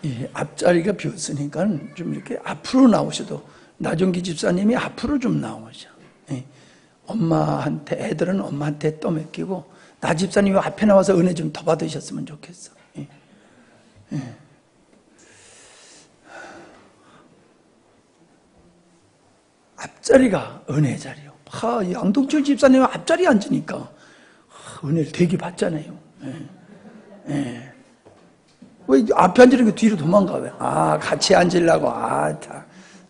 이 앞자리가 비었으니까 좀 이렇게 앞으로 나오셔도, 나종기 집사님이 앞으로 좀 나오셔. 엄마한테, 애들은 엄마한테 떠맡기고 나 집사님이 앞에 나와서 은혜 좀 더 받으셨으면 좋겠어. 앞자리가 은혜 자리요. 양동철 집사님 앞자리에 앉으니까 은혜를 되게 받잖아요. 왜 앞에 앉으는 게 뒤로 도망가? 왜? 같이 앉으려고. 다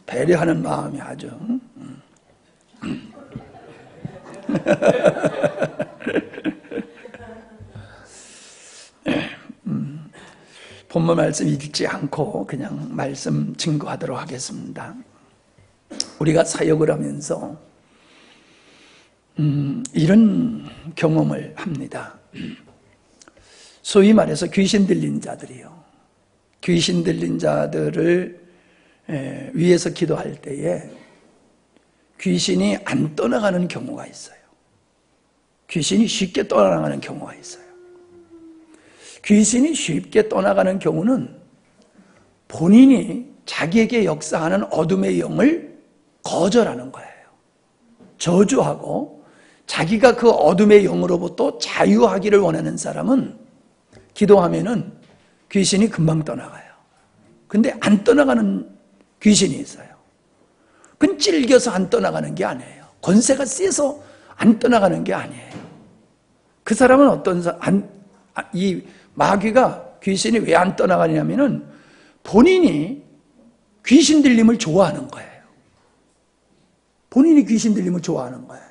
배려하는 마음이 아주. 본문 말씀 읽지 않고 그냥 말씀 증거하도록 하겠습니다. 우리가 사역을 하면서 이런 경험을 합니다. 소위 말해서 귀신 들린 자들이요. 귀신 들린 자들을 위해서 기도할 때에 귀신이 안 떠나가는 경우가 있어요. 귀신이 쉽게 떠나가는 경우가 있어요. 귀신이 쉽게 떠나가는 경우는 본인이 자기에게 역사하는 어둠의 영을 거절하는 거예요. 저주하고 자기가 그 어둠의 영으로부터 자유하기를 원하는 사람은 기도하면은 귀신이 금방 떠나가요. 근데 안 떠나가는 귀신이 있어요. 그건 찔겨서 안 떠나가는 게 아니에요. 권세가 세서 안 떠나가는 게 아니에요. 그 사람은 이 마귀가, 귀신이 왜 안 떠나가냐면은 본인이 귀신 들림을 좋아하는 거예요. 본인이 귀신 들림을 좋아하는 거예요.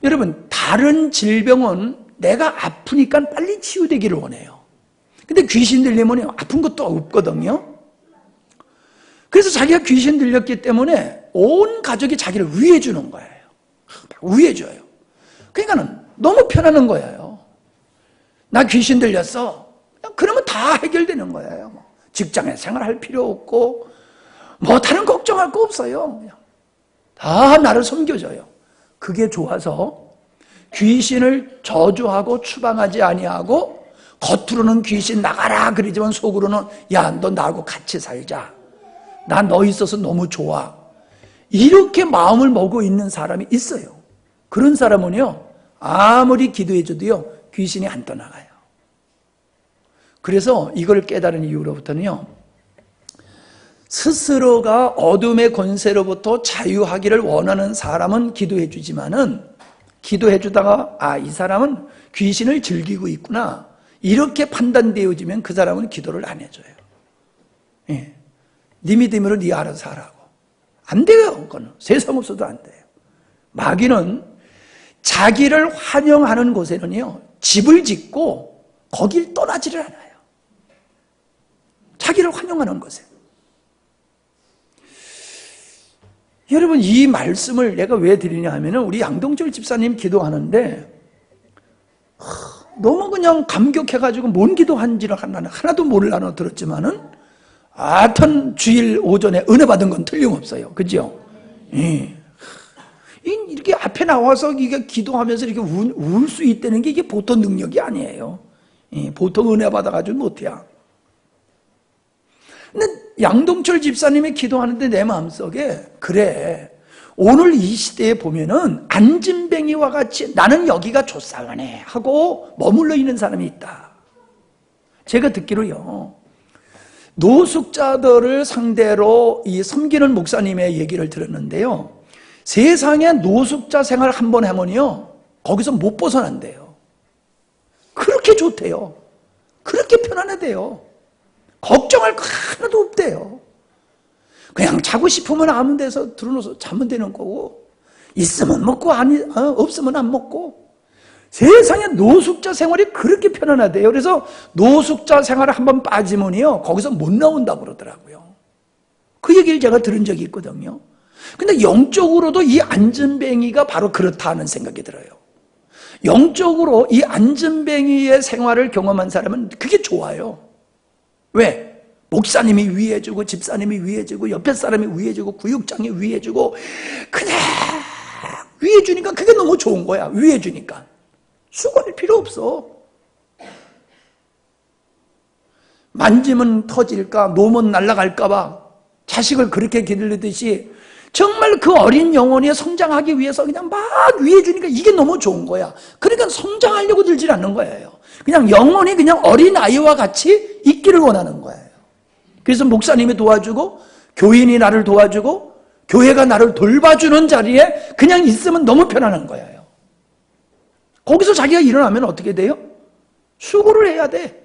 여러분, 다른 질병은 내가 아프니까 빨리 치유되기를 원해요. 근데 귀신 들리면 아픈 것도 없거든요. 그래서 자기가 귀신 들렸기 때문에 온 가족이 자기를 위해 주는 거예요. 위해 줘요. 그러니까는 너무 편안한 거예요. 나 귀신 들렸어. 그러면 다 해결되는 거예요. 직장에 생활할 필요 없고 다른 걱정할 거 없어요. 그냥 다 나를 섬겨줘요. 그게 좋아서 귀신을 저주하고 추방하지 아니하고 겉으로는 귀신 나가라 그러지만 속으로는 야, 너 나하고 같이 살자. 나 너 있어서 너무 좋아. 이렇게 마음을 먹고 있는 사람이 있어요. 그런 사람은요, 아무리 기도해줘도요, 귀신이 안 떠나가요. 그래서 이걸 깨달은 이후로부터는요, 스스로가 어둠의 권세로부터 자유하기를 원하는 사람은 기도해주지만은, 기도해주다가 이 사람은 귀신을 즐기고 있구나, 이렇게 판단되어지면 그 사람은 기도를 안 해줘요. 네 믿음으로 네 알아서 하라고. 안 돼요. 그건 세상 없어도 안 돼요. 마귀는 자기를 환영하는 곳에는요, 집을 짓고 거길 떠나지를 않아요. 자기를 환영하는 곳에. 여러분, 이 말씀을 내가 왜 드리냐 하면은 우리 양동철 집사님 기도하는데 너무 그냥 감격해가지고 뭔 기도한지를 하나도 몰라 들었지만은 하여튼 주일 오전에 은혜 받은 건 틀림없어요. 그죠? 예. 이렇게 앞에 나와서 이게 기도하면서 이렇게 울 수 있다는 게 이게 보통 능력이 아니에요. 예. 보통 은혜 받아가지고 못해요. 근데 양동철 집사님이 기도하는데 내 마음속에 그래, 오늘 이 시대에 보면은 안진뱅이와 같이 나는 여기가 좋사하네 하고 머물러 있는 사람이 있다. 제가 듣기로요, 노숙자들을 상대로 이 섬기는 목사님의 얘기를 들었는데요, 세상에 노숙자 생활 한번 하면요 거기서 못 벗어난대요. 그렇게 좋대요. 그렇게 편안하대요. 걱정할 거 하나도 없대요. 그냥 자고 싶으면 아무 데서 들어놓아서 자면 되는 거고, 있으면 먹고 없으면 안 먹고, 세상에 노숙자 생활이 그렇게 편안하대요. 그래서 노숙자 생활을 한번 빠지면요 거기서 못 나온다고 그러더라고요. 그 얘기를 제가 들은 적이 있거든요. 근데 영적으로도 이 안진뱅이가 바로 그렇다는 생각이 들어요. 영적으로 이 안진뱅이의 생활을 경험한 사람은 그게 좋아요. 왜? 목사님이 위해주고 집사님이 위해주고 옆에 사람이 위해주고 구육장이 위해주고 그냥 위해주니까 그게 너무 좋은 거야. 위해주니까 수고할 필요 없어. 만지면 터질까, 놓으면 날아갈까 봐 자식을 그렇게 기르듯이 정말 그 어린 영혼이 성장하기 위해서 그냥 막 위해 주니까 이게 너무 좋은 거야. 그러니까 성장하려고 들질 않는 거예요. 그냥 영혼이 그냥 어린아이와 같이 있기를 원하는 거예요. 그래서 목사님이 도와주고 교인이 나를 도와주고 교회가 나를 돌봐주는 자리에 그냥 있으면 너무 편안한 거예요. 거기서 자기가 일어나면 어떻게 돼요? 수고를 해야 돼.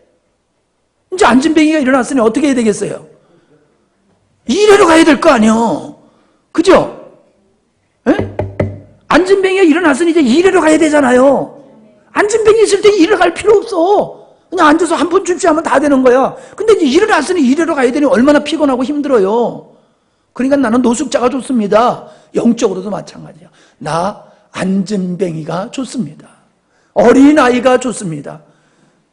이제 안진뱅이가 일어났으니 어떻게 해야 되겠어요? 일하러 가야 될 거 아니에요. 그죠? 에? 안진뱅이가 일어났으니 이제 일하러 가야 되잖아요. 안진뱅이 있을 때 일하러 갈 필요 없어. 그냥 앉아서 한 푼쯤씩 하면 다 되는 거야. 근데 이제 일어났으니 일하러 가야 되니 얼마나 피곤하고 힘들어요. 그러니까 나는 노숙자가 좋습니다. 영적으로도 마찬가지야. 나 안진뱅이가 좋습니다. 어린아이가 좋습니다.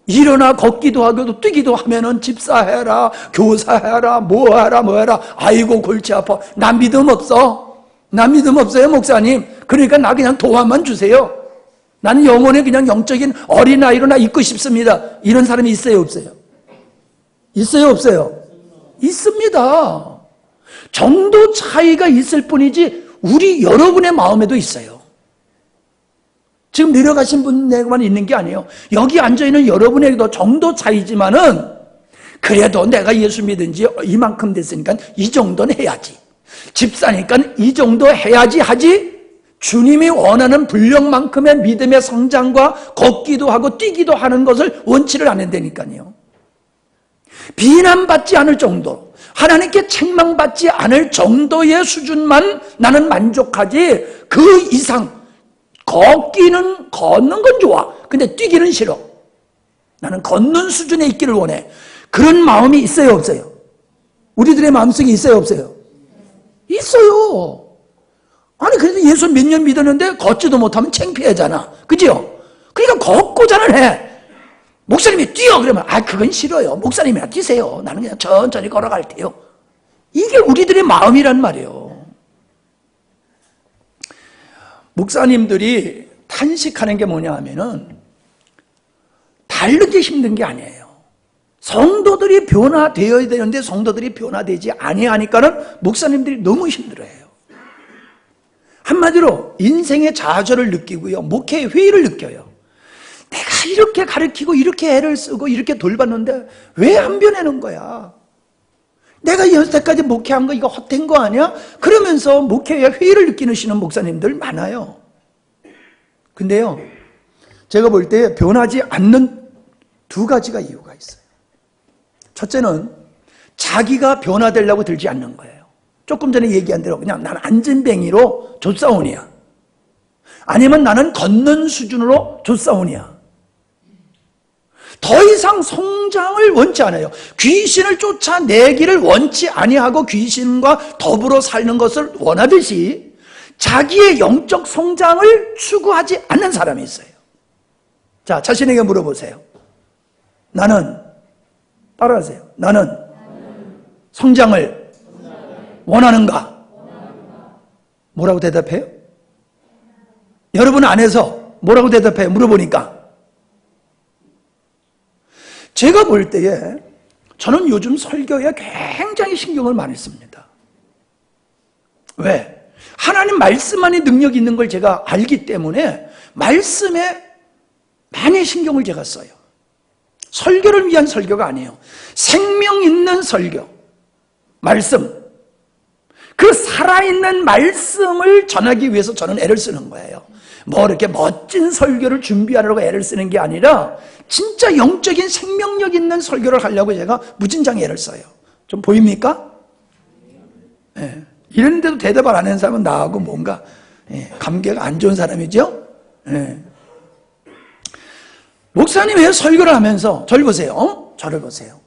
일어나 걷기도 하고 뛰기도 하면은 집사해라, 교사해라, 뭐해라. 아이고 골치 아파. 나 믿음 없어. 나 믿음 없어요, 목사님. 그러니까 나 그냥 도와만 주세요. 나는 영혼에 그냥 영적인 어린아이로 나 있고 싶습니다. 이런 사람이 있어요, 없어요? 있어요, 없어요? 있습니다. 정도 차이가 있을 뿐이지 우리 여러분의 마음에도 있어요. 지금 내려가신 분에게만 있는 게 아니에요. 여기 앉아있는 여러분에게도 정도 차이지만은 그래도 내가 예수 믿은 지 이만큼 됐으니까 이 정도는 해야지. 집사니까 이 정도 해야지 하지 주님이 원하는 분량만큼의 믿음의 성장과 걷기도 하고 뛰기도 하는 것을 원치를 않는다니까요. 비난받지 않을 정도, 하나님께 책망받지 않을 정도의 수준만 나는 만족하지 그 이상 걷는 건 좋아. 근데 뛰기는 싫어. 나는 걷는 수준에 있기를 원해. 그런 마음이 있어요, 없어요? 우리들의 마음속에 있어요, 없어요? 있어요. 아니 그래도 예수 몇 년 믿었는데 걷지도 못하면 창피하잖아. 그죠? 그러니까 걷고자는 해. 목사님이 뛰어 그러면 그건 싫어요. 목사님이 뛰세요. 나는 그냥 천천히 걸어갈게요. 이게 우리들의 마음이란 말이에요. 목사님들이 탄식하는 게 뭐냐 하면은 다른 게 힘든 게 아니에요. 성도들이 변화되어야 되는데 성도들이 변화되지 아니하니까는 목사님들이 너무 힘들어해요. 한마디로 인생의 좌절을 느끼고요. 목회의 회의를 느껴요. 내가 이렇게 가르치고 이렇게 애를 쓰고 이렇게 돌봤는데 왜 안 변하는 거야? 내가 여태까지 목회한 거 이거 헛된 거 아니야? 그러면서 목회의 회의를 느끼시는 목사님들 많아요. 근데요, 제가 볼 때 변하지 않는 두 가지가 이유가 있어요. 첫째는 자기가 변화되려고 들지 않는 거예요. 조금 전에 얘기한 대로 그냥 나는 안진뱅이로 쫓아오니야. 아니면 나는 걷는 수준으로 쫓아오니야. 더 이상 성장을 원치 않아요. 귀신을 쫓아내기를 원치 아니하고 귀신과 더불어 사는 것을 원하듯이 자기의 영적 성장을 추구하지 않는 사람이 있어요. 자, 자신에게 물어보세요. 나는, 따라하세요. 나는 성장을 원하는가? 뭐라고 대답해요? 여러분 안에서 뭐라고 대답해요? 물어보니까. 제가 볼 때에 저는 요즘 설교에 굉장히 신경을 많이 씁니다. 왜? 하나님 말씀 안에 능력이 있는 걸 제가 알기 때문에 말씀에 많이 신경을 제가 써요. 설교를 위한 설교가 아니에요. 생명 있는 설교, 말씀, 그 살아있는 말씀을 전하기 위해서 저는 애를 쓰는 거예요. 뭐 이렇게 멋진 설교를 준비하려고 애를 쓰는 게 아니라 진짜 영적인 생명력 있는 설교를 하려고 제가 무진장 애를 써요. 좀 보입니까? 네. 이런데도 대답을 안 하는 사람은 나하고 뭔가 감개가 안 좋은 사람이죠? 네. 목사님이 왜 설교를 하면서 저를 보세요. 저를 보세요.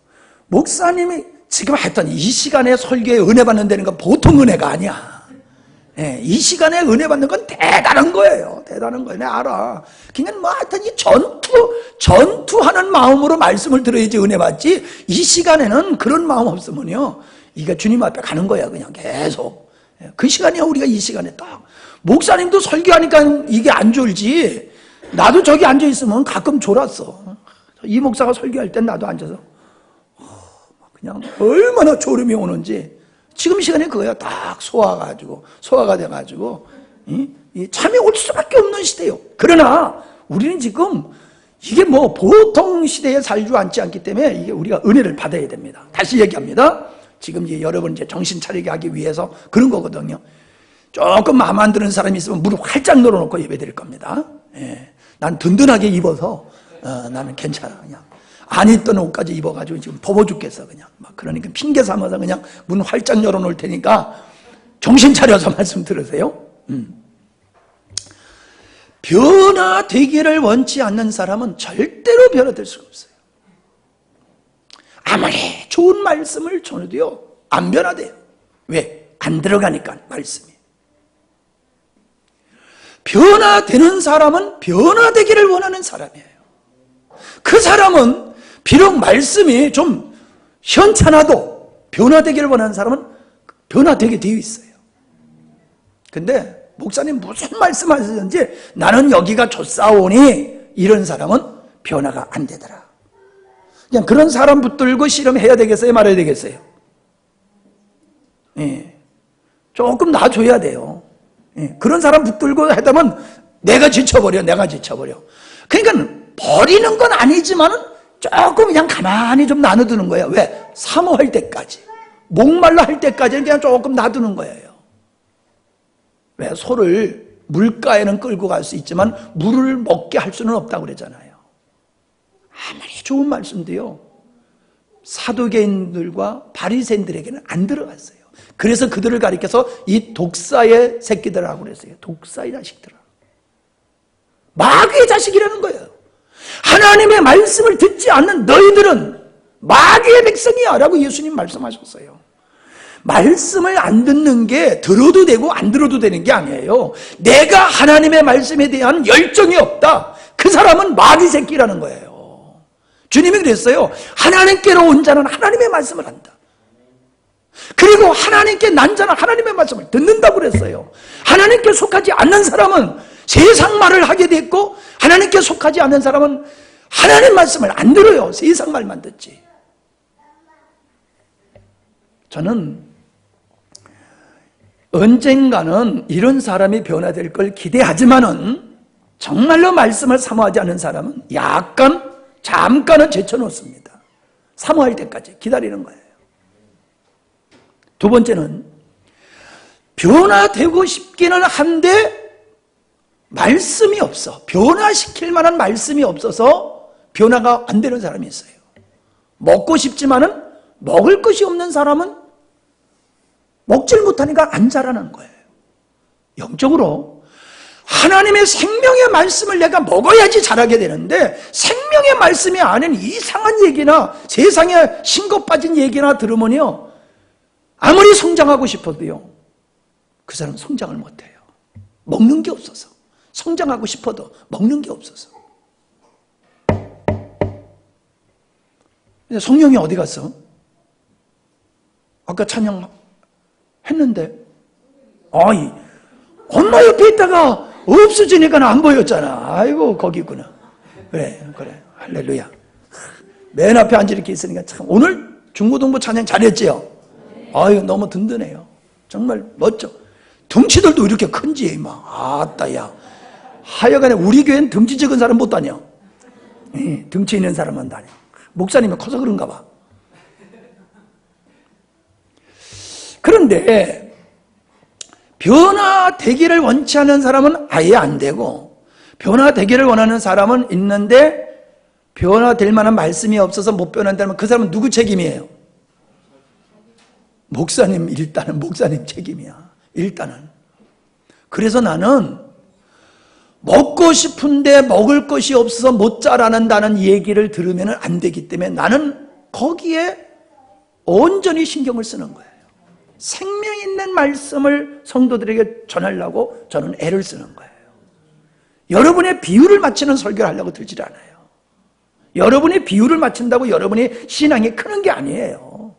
목사님이 지금 했던 이 시간에 설교에 은혜 받는다는 건 보통 은혜가 아니야. 이 시간에 은혜 받는 건 대단한 거예요. 대단한 거예요. 내가 알아. 그냥 뭐 하여튼 이 전투하는 마음으로 말씀을 들어야지 은혜 받지. 이 시간에는 그런 마음 없으면요. 이게 주님 앞에 가는 거야. 그냥 계속. 그 시간이야. 우리가 이 시간에 딱. 목사님도 설교하니까 이게 안 졸지. 나도 저기 앉아있으면 가끔 졸았어. 이 목사가 설교할 땐 나도 앉아서 그냥 얼마나 졸음이 오는지 지금 시간에 그거야 딱 소화가 돼가지고 이 잠이 올 수밖에 없는 시대예요. 그러나 우리는 지금 이게 뭐 보통 시대에 살지 않기 때문에 이게 우리가 은혜를 받아야 됩니다. 다시 얘기합니다. 지금 이제 여러분 이제 정신 차리게 하기 위해서 그런 거거든요. 조금 마음 안 드는 사람이 있으면 무릎 활짝 열어놓고 예배 드릴 겁니다. 예. 난 든든하게 입어서 나는 괜찮아. 그냥 안 입던 옷까지 입어가지고 지금 더워 죽겠어 그냥. 막 그러니까 핑계 삼아서 그냥 문 활짝 열어놓을 테니까 정신 차려서 말씀 들으세요. 변화되기를 원치 않는 사람은 절대로 변화될 수가 없어요. 아무리 좋은 말씀을 전해도요 안 변화돼요. 왜? 안 들어가니까 말씀이. 변화되는 사람은 변화되기를 원하는 사람이에요. 그 사람은 비록 말씀이 좀 현찮아도 변화되기를 원하는 사람은 변화되게 되어 있어요. 근데 목사님 무슨 말씀하시는지 나는 여기가 좋사오니 이런 사람은 변화가 안 되더라. 그냥 그런 사람 붙들고 씨름해야 되겠어요? 말아야 되겠어요? 예. 조금 놔줘야 돼요. 예. 그런 사람 붙들고 하다면 내가 지쳐버려. 그러니까 버리는 건 아니지만 조금 그냥 가만히 좀 놔두는 거예요. 왜? 사모할 때까지. 목말라 할 때까지는 그냥 조금 놔두는 거예요. 왜? 소를 물가에는 끌고 갈 수 있지만 물을 먹게 할 수는 없다고 그러잖아요. 아무리 좋은 말씀도요 사두개인들과 바리새인들에게는 안 들어갔어요. 그래서 그들을 가리켜서 이 독사의 새끼들이라고 그랬어요. 독사의 자식들아. 마귀의 자식이라는 거예요. 하나님의 말씀을 듣지 않는 너희들은 마귀의 백성이야 라고 예수님 말씀하셨어요. 말씀을 안 듣는 게 들어도 되고 안 들어도 되는 게 아니에요. 내가 하나님의 말씀에 대한 열정이 없다. 그 사람은 마귀 새끼라는 거예요. 주님이 그랬어요. 하나님께로 온 자는 하나님의 말씀을 한다. 그리고 하나님께 난 자는 하나님의 말씀을 듣는다고 그랬어요. 하나님께 속하지 않는 사람은 세상 말을 하게 됐고 하나님께 속하지 않는 사람은 하나님 말씀을 안 들어요. 세상 말만 듣지. 저는 언젠가는 이런 사람이 변화될 걸 기대하지만은 정말로 말씀을 사모하지 않는 사람은 잠깐은 제쳐놓습니다. 사모할 때까지 기다리는 거예요. 두 번째는 변화되고 싶기는 한데 말씀이 없어. 변화시킬 만한 말씀이 없어서 변화가 안 되는 사람이 있어요. 먹고 싶지만은 먹을 것이 없는 사람은 먹질 못하니까 안 자라는 거예요. 영적으로 하나님의 생명의 말씀을 내가 먹어야지 자라게 되는데 생명의 말씀이 아닌 이상한 얘기나 세상에 신고 빠진 얘기나 들으면요 아무리 성장하고 싶어도요 그 사람은 성장을 못해요. 먹는 게 없어서. 성장하고 싶어도 먹는 게 없어서. 성령이 어디 갔어? 아까 찬양 했는데 엄마 옆에 있다가 없어지니까 안 보였잖아. 아이고 거기 있구나. 그래 할렐루야. 맨 앞에 앉아 이렇게 있으니까 참 오늘 중고등부 찬양 잘했지요? 아유 너무 든든해요. 정말 멋져. 덩치들도 이렇게 큰지 막 아따야. 하여간에 우리 교회는 덩치 적은 사람 못 다녀. 덩치 있는 사람만 다녀. 목사님이 커서 그런가 봐. 그런데 변화되기를 원치 않는 사람은 아예 안 되고 변화되기를 원하는 사람은 있는데 변화될 만한 말씀이 없어서 못 변한다면 그 사람은 누구 책임이에요? 일단은 목사님 책임이야. 일단은. 그래서 나는 먹고 싶은데 먹을 것이 없어서 못 자라는다는 얘기를 들으면 안 되기 때문에 나는 거기에 온전히 신경을 쓰는 거예요. 생명 있는 말씀을 성도들에게 전하려고 저는 애를 쓰는 거예요. 여러분의 비유를 맞추는 설교를 하려고 들질 않아요. 여러분의 비유를 맞춘다고 여러분의 신앙이 크는 게 아니에요.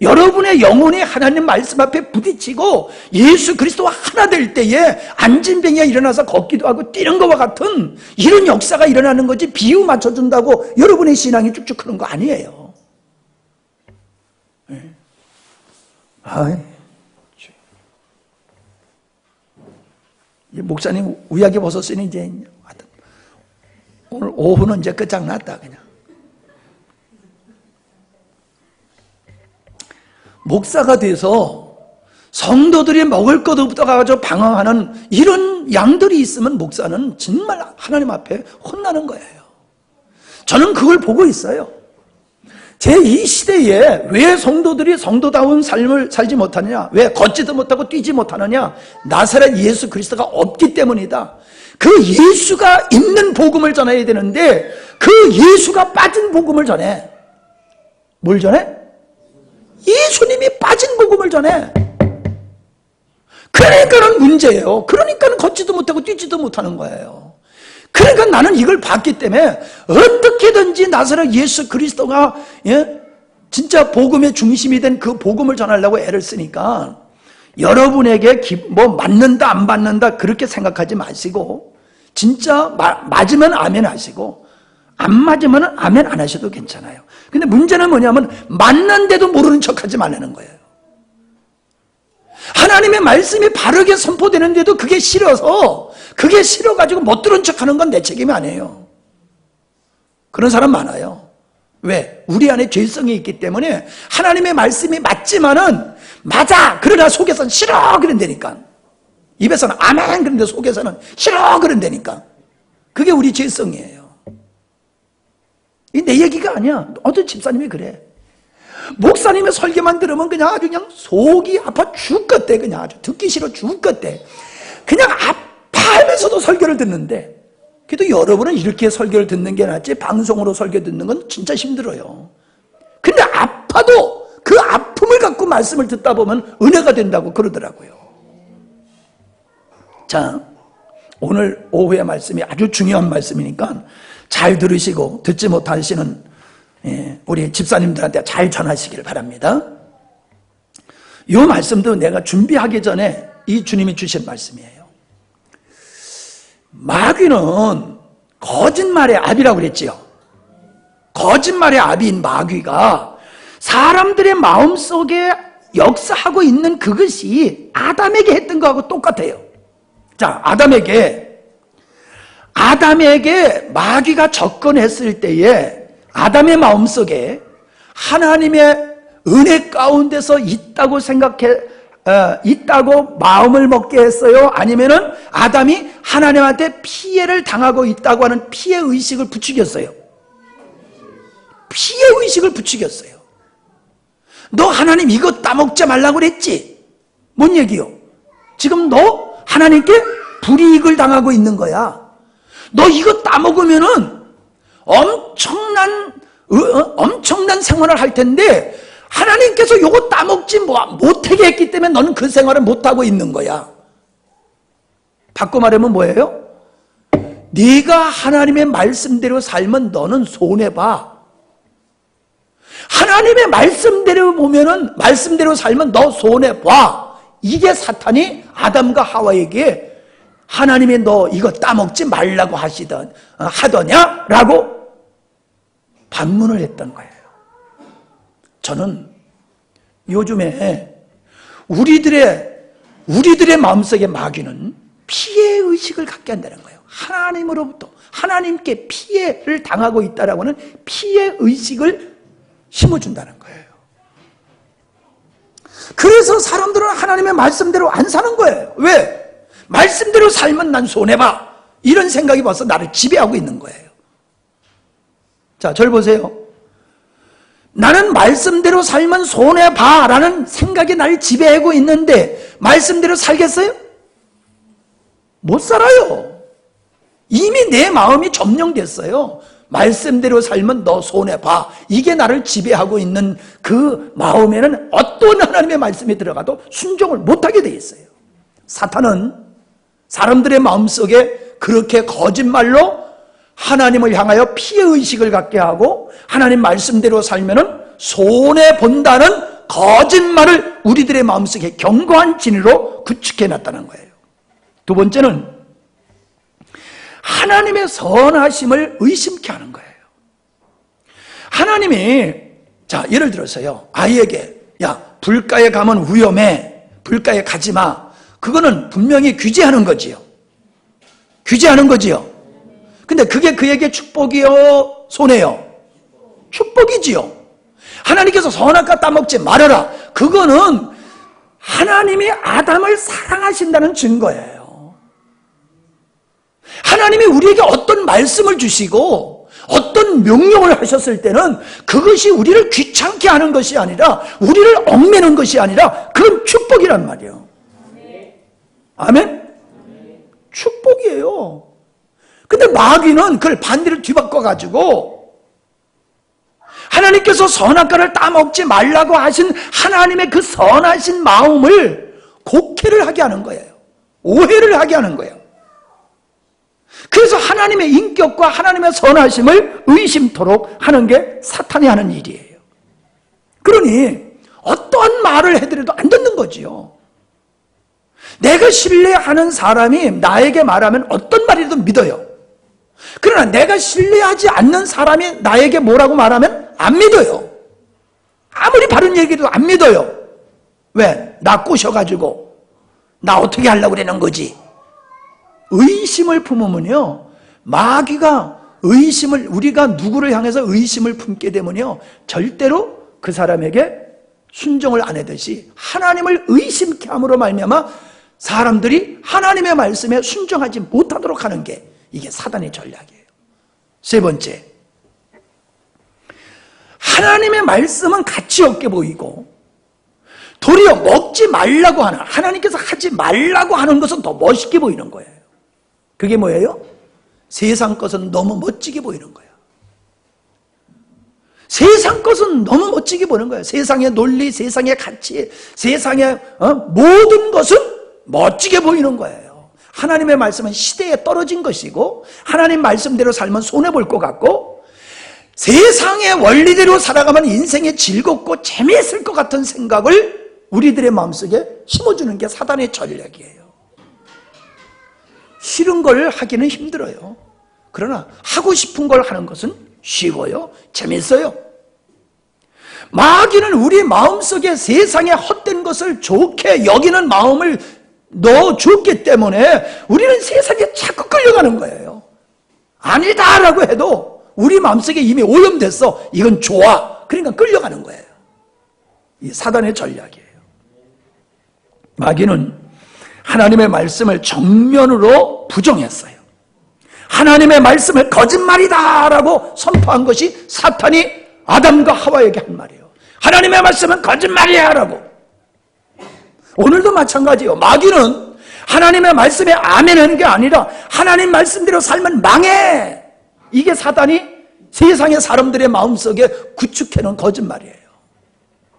여러분의 영혼이 하나님 말씀 앞에 부딪히고 예수 그리스도와 하나 될 때에 안진병이가 일어나서 걷기도 하고 뛰는 것과 같은 이런 역사가 일어나는 거지 비유 맞춰준다고 여러분의 신앙이 쭉쭉 크는 거 아니에요. 아이, 목사님 우야기 벗었으니 이제 오늘 오후는 이제 끝장났다 그냥. 목사가 돼서 성도들이 먹을 것 없다가지고 방황하는 이런 양들이 있으면 목사는 정말 하나님 앞에 혼나는 거예요. 저는 그걸 보고 있어요. 제 이 시대에 왜 성도들이 성도다운 삶을 살지 못하느냐, 왜 걷지도 못하고 뛰지 못하느냐, 나사렛 예수 그리스도가 없기 때문이다. 그 예수가 있는 복음을 전해야 되는데 그 예수가 빠진 복음을 전해. 뭘 전해? 예수님이 빠진 복음을 전해. 그러니까는 문제예요. 그러니까는 걷지도 못하고 뛰지도 못하는 거예요. 그러니까 나는 이걸 봤기 때문에 어떻게든지 나사렛 예수 그리스도가 진짜 복음의 중심이 된 그 복음을 전하려고 애를 쓰니까 여러분에게 뭐 맞는다 안 맞는다 그렇게 생각하지 마시고 진짜 맞으면 아멘 하시고 안 맞으면 아멘 안 하셔도 괜찮아요. 근데 문제는 뭐냐면 맞는데도 모르는 척하지 말라는 거예요. 하나님의 말씀이 바르게 선포되는데도 그게 싫어가지고 못 들은 척하는 건 내 책임이 아니에요. 그런 사람 많아요. 왜? 우리 안에 죄성이 있기 때문에 하나님의 말씀이 맞지만은 맞아! 그러나 속에서는 싫어! 그런다니까. 입에서는 아멘! 그런데 속에서는 싫어! 그런다니까. 그게 우리 죄성이에요. 이 내 얘기가 아니야. 어떤 집사님이 그래. 목사님의 설교만 들으면 그냥 아주 그냥 속이 아파 죽겠대. 그냥 아주 듣기 싫어 죽겠대. 그냥 아파하면서도 설교를 듣는데, 그래도 여러분은 이렇게 설교를 듣는 게 낫지 방송으로 설교 듣는 건 진짜 힘들어요. 근데 아파도 그 아픔을 갖고 말씀을 듣다 보면 은혜가 된다고 그러더라고요. 자, 오늘 오후의 말씀이 아주 중요한 말씀이니까 잘 들으시고 듣지 못하시는 우리 집사님들한테 잘 전하시길 바랍니다. 이 말씀도 내가 준비하기 전에 이 주님이 주신 말씀이에요. 마귀는 거짓말의 아비라고 그랬지요. 거짓말의 아비인 마귀가 사람들의 마음속에 역사하고 있는 그것이 아담에게 했던 거하고 똑같아요. 자, 아담에게 마귀가 접근했을 때에 아담의 마음속에 하나님의 은혜 가운데서 있다고 있다고 마음을 먹게 했어요? 아니면은 아담이 하나님한테 피해를 당하고 있다고 하는 피해의식을 부추겼어요? 피해의식을 부추겼어요. 너 하나님 이거 따먹지 말라고 그랬지? 뭔 얘기요? 지금 너 하나님께 불이익을 당하고 있는 거야. 너 이거 따먹으면은 엄청난 생활을 할 텐데 하나님께서 이거 따먹지 못하게 했기 때문에 너는 그 생활을 못하고 있는 거야. 바꿔 말하면 뭐예요? 네가 하나님의 말씀대로 살면 너는 손해봐. 하나님의 말씀대로 보면은 말씀대로 살면 너 손해봐. 이게 사탄이 아담과 하와에게 하나님이 너 이거 따먹지 말라고 하더냐라고 반문을 했던 거예요. 저는 요즘에 우리들의 마음속의 마귀는 피해의식을 갖게 한다는 거예요. 하나님으로부터 하나님께 피해를 당하고 있다라고 하는 피해의식을 심어준다는 거예요. 그래서 사람들은 하나님의 말씀대로 안 사는 거예요. 왜? 말씀대로 살면 난 손해봐. 이런 생각이 벌써 나를 지배하고 있는 거예요. 자, 저를 보세요. 나는 말씀대로 살면 손해봐 라는 생각이 나를 지배하고 있는데 말씀대로 살겠어요? 못 살아요. 이미 내 마음이 점령됐어요. 말씀대로 살면 너 손해봐. 이게 나를 지배하고 있는 그 마음에는 어떤 하나님의 말씀이 들어가도 순종을 못하게 돼 있어요. 사탄은 사람들의 마음속에 그렇게 거짓말로 하나님을 향하여 피해의식을 갖게 하고 하나님 말씀대로 살면은 손해본다는 거짓말을 우리들의 마음속에 견고한 진리로 구축해놨다는 거예요. 두 번째는 하나님의 선하심을 의심케 하는 거예요. 하나님이 자 예를 들어서요, 아이에게 야, 불가에 가면 위험해. 불가에 가지 마. 그거는 분명히 규제하는 거지요. 규제하는 거지요. 근데 그게 그에게 축복이요? 손해요? 축복이지요. 하나님께서 선악과 따먹지 말아라. 그거는 하나님이 아담을 사랑하신다는 증거예요. 하나님이 우리에게 어떤 말씀을 주시고 어떤 명령을 하셨을 때는 그것이 우리를 귀찮게 하는 것이 아니라, 우리를 얽매는 것이 아니라 그건 축복이란 말이에요. 아멘? 축복이에요. 근데 마귀는 그걸 반대로 뒤바꿔가지고 하나님께서 선악과를 따먹지 말라고 하신 하나님의 그 선하신 마음을 곡해를 하게 하는 거예요. 오해를 하게 하는 거예요. 그래서 하나님의 인격과 하나님의 선하심을 의심토록 하는 게 사탄이 하는 일이에요. 그러니 어떠한 말을 해드려도 안 듣는 거지요. 내가 신뢰하는 사람이 나에게 말하면 어떤 말이라도 믿어요. 그러나 내가 신뢰하지 않는 사람이 나에게 뭐라고 말하면 안 믿어요. 아무리 바른 얘기도 안 믿어요. 왜? 나 꼬셔가지고 나 어떻게 하려고 그러는 거지? 의심을 품으면요, 마귀가 의심을, 우리가 누구를 향해서 의심을 품게 되면요, 절대로 그 사람에게 순종을 안 하듯이 하나님을 의심케 함으로 말미암아 사람들이 하나님의 말씀에 순종하지 못하도록 하는 게 이게 사단의 전략이에요. 세 번째, 하나님의 말씀은 가치 없게 보이고 도리어 먹지 말라고 하는, 하나님께서 하지 말라고 하는 것은 더 멋있게 보이는 거예요. 그게 뭐예요? 세상 것은 너무 멋지게 보이는 거예요. 세상 것은 너무 멋지게 보이는 거예요. 세상의 논리, 세상의 가치, 세상의 모든 것은 멋지게 보이는 거예요. 하나님의 말씀은 시대에 떨어진 것이고 하나님 말씀대로 살면 손해볼 것 같고 세상의 원리대로 살아가면 인생이 즐겁고 재미있을 것 같은 생각을 우리들의 마음속에 심어주는 게 사단의 전략이에요. 싫은 걸 하기는 힘들어요. 그러나 하고 싶은 걸 하는 것은 쉬워요. 재밌어요. 마귀는 우리 마음속에 세상의 헛된 것을 좋게 여기는 마음을 넣어줬기 때문에 우리는 세상에 자꾸 끌려가는 거예요. 아니다라고 해도 우리 마음속에 이미 오염됐어. 이건 좋아. 그러니까 끌려가는 거예요. 이 사단의 전략이에요. 마귀는 하나님의 말씀을 정면으로 부정했어요. 하나님의 말씀을 거짓말이다라고 선포한 것이 사탄이 아담과 하와에게 한 말이에요. 하나님의 말씀은 거짓말이야 라고. 오늘도 마찬가지예요. 마귀는 하나님의 말씀에 아멘하는 게 아니라 하나님 말씀대로 살면 망해. 이게 사단이 세상의 사람들의 마음속에 구축해놓은 거짓말이에요.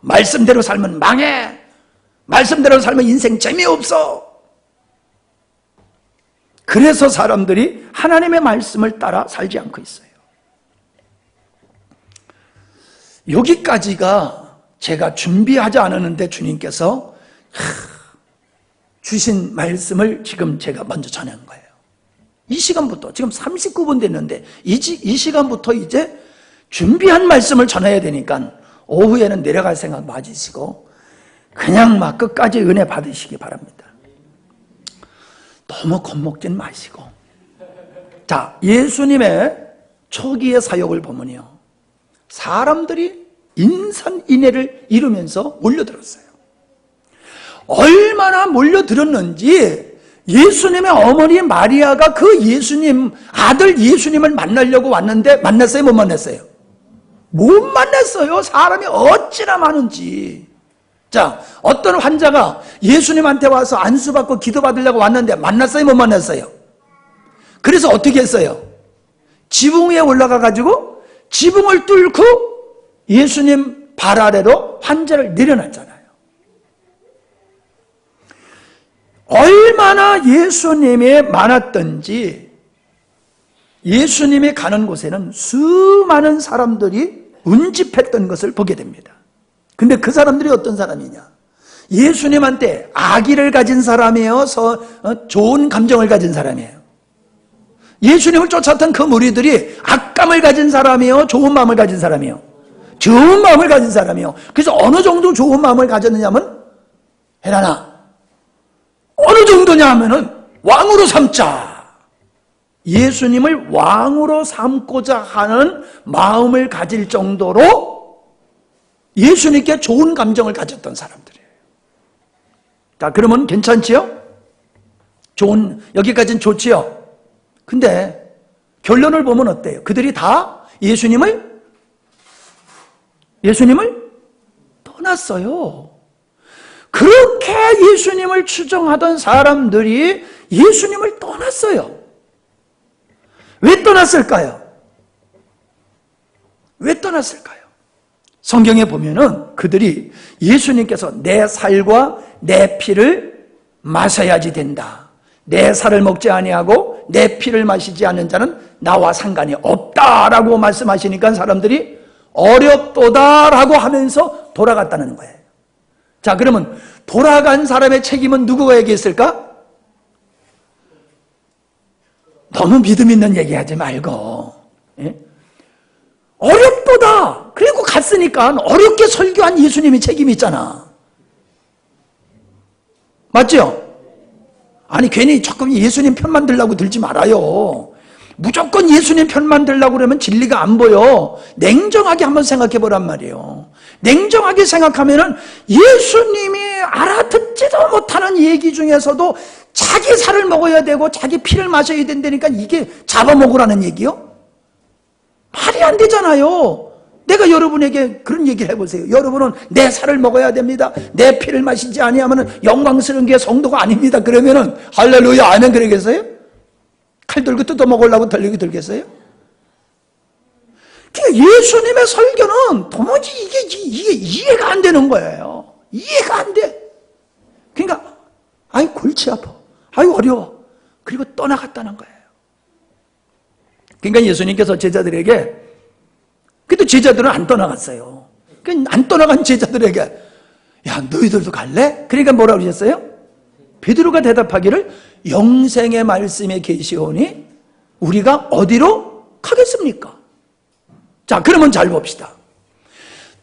말씀대로 살면 망해. 말씀대로 살면 인생 재미없어. 그래서 사람들이 하나님의 말씀을 따라 살지 않고 있어요. 여기까지가 제가 준비하지 않았는데 주님께서 주신 말씀을 지금 제가 먼저 전한 거예요. 이 시간부터 지금 39분 됐는데 이 시간부터 이제 준비한 말씀을 전해야 되니까 오후에는 내려갈 생각 마시고 그냥 막 끝까지 은혜 받으시기 바랍니다. 너무 겁먹진 마시고. 자, 예수님의 초기의 사역을 보면요, 사람들이 인산인해를 이루면서 몰려들었어요. 얼마나 몰려들었는지 예수님의 어머니 마리아가 그 예수님, 아들 예수님을 만나려고 왔는데 만났어요? 못 만났어요? 못 만났어요. 사람이 어찌나 많은지. 자, 어떤 환자가 예수님한테 와서 안수받고 기도받으려고 왔는데 만났어요? 못 만났어요? 그래서 어떻게 했어요? 지붕 위에 올라가가지고 지붕을 뚫고 예수님 발 아래로 환자를 내려놨잖아요. 얼마나 예수님이 많았던지 예수님이 가는 곳에는 수많은 사람들이 운집했던 것을 보게 됩니다. 근데 그 사람들이 어떤 사람이냐? 예수님한테 악의를 가진 사람이에요? 좋은 감정을 가진 사람이에요? 예수님을 쫓았던 그 무리들이 악감을 가진 사람이에요? 좋은 마음을 가진 사람이에요? 좋은 마음을 가진 사람이요. 그래서 어느 정도 좋은 마음을 가졌느냐면, 혜란아, 어느 정도냐 하면은 왕으로 삼자. 예수님을 왕으로 삼고자 하는 마음을 가질 정도로 예수님께 좋은 감정을 가졌던 사람들이에요. 자, 그러면 괜찮지요? 여기까지는 좋지요? 근데 결론을 보면 어때요? 그들이 다 예수님을 떠났어요. 그렇게 예수님을 추종하던 사람들이 예수님을 떠났어요. 왜 떠났을까요? 왜 떠났을까요? 성경에 보면은 그들이 예수님께서 내 살과 내 피를 마셔야지 된다. 내 살을 먹지 아니하고 내 피를 마시지 않는 자는 나와 상관이 없다라고 말씀하시니까 사람들이 어렵도다라고 하면서 돌아갔다는 거예요. 자, 그러면 돌아간 사람의 책임은 누구에게 있을까? 너무 믿음 있는 얘기하지 말고, 예? 어렵도다. 그리고 갔으니까 어렵게 설교한 예수님이 책임이 있잖아. 맞죠? 아니 괜히 조금 예수님 편만 들라고 들지 말아요. 무조건 예수님 편만 들라고 그러면 진리가 안 보여. 냉정하게 한번 생각해 보란 말이에요. 냉정하게 생각하면은 예수님이 알아듣지도 못하는 얘기 중에서도 자기 살을 먹어야 되고 자기 피를 마셔야 된다니까 이게 잡아먹으라는 얘기요? 말이 안 되잖아요. 내가 여러분에게 그런 얘기를 해보세요. 여러분은 내 살을 먹어야 됩니다. 내 피를 마시지 아니하면 영광스러운 게 성도가 아닙니다. 그러면은 할렐루야 아멘 그러겠어요? 칼 들고 뜯어 먹으려고 달력이 들겠어요? 그러니까 예수님의 설교는 도무지 이게 이해가 안 되는 거예요. 이해가 안 돼. 그러니까 아이 골치 아파. 아이 어려워. 그리고 떠나갔다는 거예요. 그러니까 예수님께서 제자들에게, 근데 제자들은 안 떠나갔어요. 그러니까 안 떠나간 제자들에게 야 너희들도 갈래? 그러니까 뭐라고 그러셨어요? 베드로가 대답하기를 영생의 말씀에 계시오니 우리가 어디로 가겠습니까? 자, 그러면 잘 봅시다.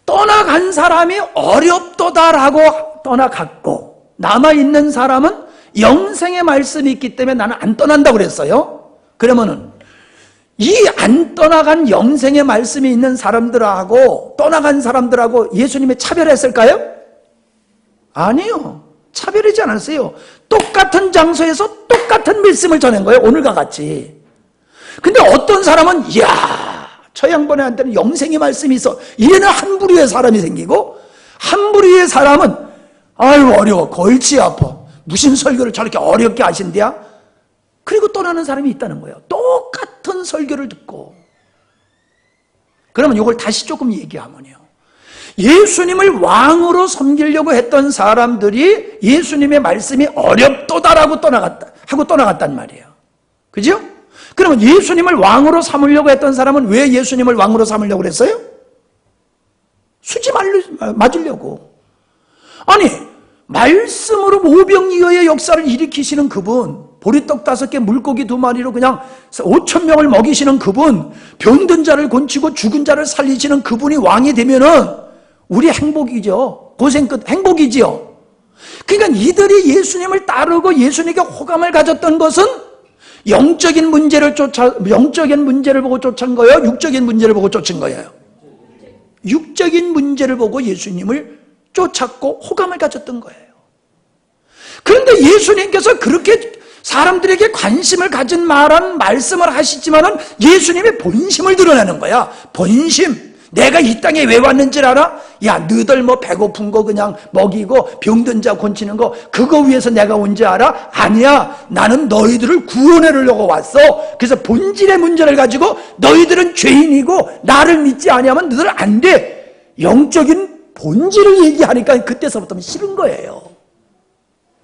떠나간 사람이 어렵도다라고 떠나갔고 남아있는 사람은 영생의 말씀이 있기 때문에 나는 안 떠난다고 그랬어요. 그러면은 이 안 떠나간 영생의 말씀이 있는 사람들하고 떠나간 사람들하고 예수님이 차별했을까요? 아니요. 차별하지 않았어요. 똑같은 장소에서 똑같은 말씀을 전한 거예요. 오늘과 같이. 근데 어떤 사람은 이야 저 양반한테는 영생의 말씀이 있어. 이래는 한 부류의 사람이 생기고 한 부류의 사람은 아유 어려워 골치 아파. 무슨 설교를 저렇게 어렵게 하신대야? 그리고 떠나는 사람이 있다는 거예요. 똑같은 설교를 듣고. 그러면 이걸 다시 조금 얘기하면요. 예수님을 왕으로 섬기려고 했던 사람들이 예수님의 말씀이 어렵도다라고 떠나갔단 말이에요. 그죠? 그러면 예수님을 왕으로 삼으려고 했던 사람은 왜 예수님을 왕으로 삼으려고 그랬어요? 수지 맞으려고. 아니 말씀으로 모병이어의 역사를 일으키시는 그분, 보리떡 5개 물고기 2마리로 그냥 5,000명을 먹이시는 그분, 병든 자를 고치고 죽은 자를 살리시는 그분이 왕이 되면은 우리 행복이죠. 고생 끝 행복이지요. 그러니까 이들이 예수님을 따르고 예수님께 호감을 가졌던 것은 영적인 문제를 보고 쫓은 거예요? 육적인 문제를 보고 쫓은 거예요? 육적인 문제를 보고 예수님을 쫓았고 호감을 가졌던 거예요. 그런데 예수님께서 그렇게 사람들에게 관심을 가진 말씀을 하시지만은 예수님의 본심을 드러내는 거야. 본심. 내가 이 땅에 왜 왔는지 알아? 야, 너희들 뭐 배고픈 거 그냥 먹이고 병든 자 고치는 거 그거 위해서 내가 온 줄 알아? 아니야. 나는 너희들을 구원하려고 왔어. 그래서 본질의 문제를 가지고 너희들은 죄인이고 나를 믿지 아니하면 너희들 안 돼. 영적인 본질을 얘기하니까 그때서부터는 싫은 거예요.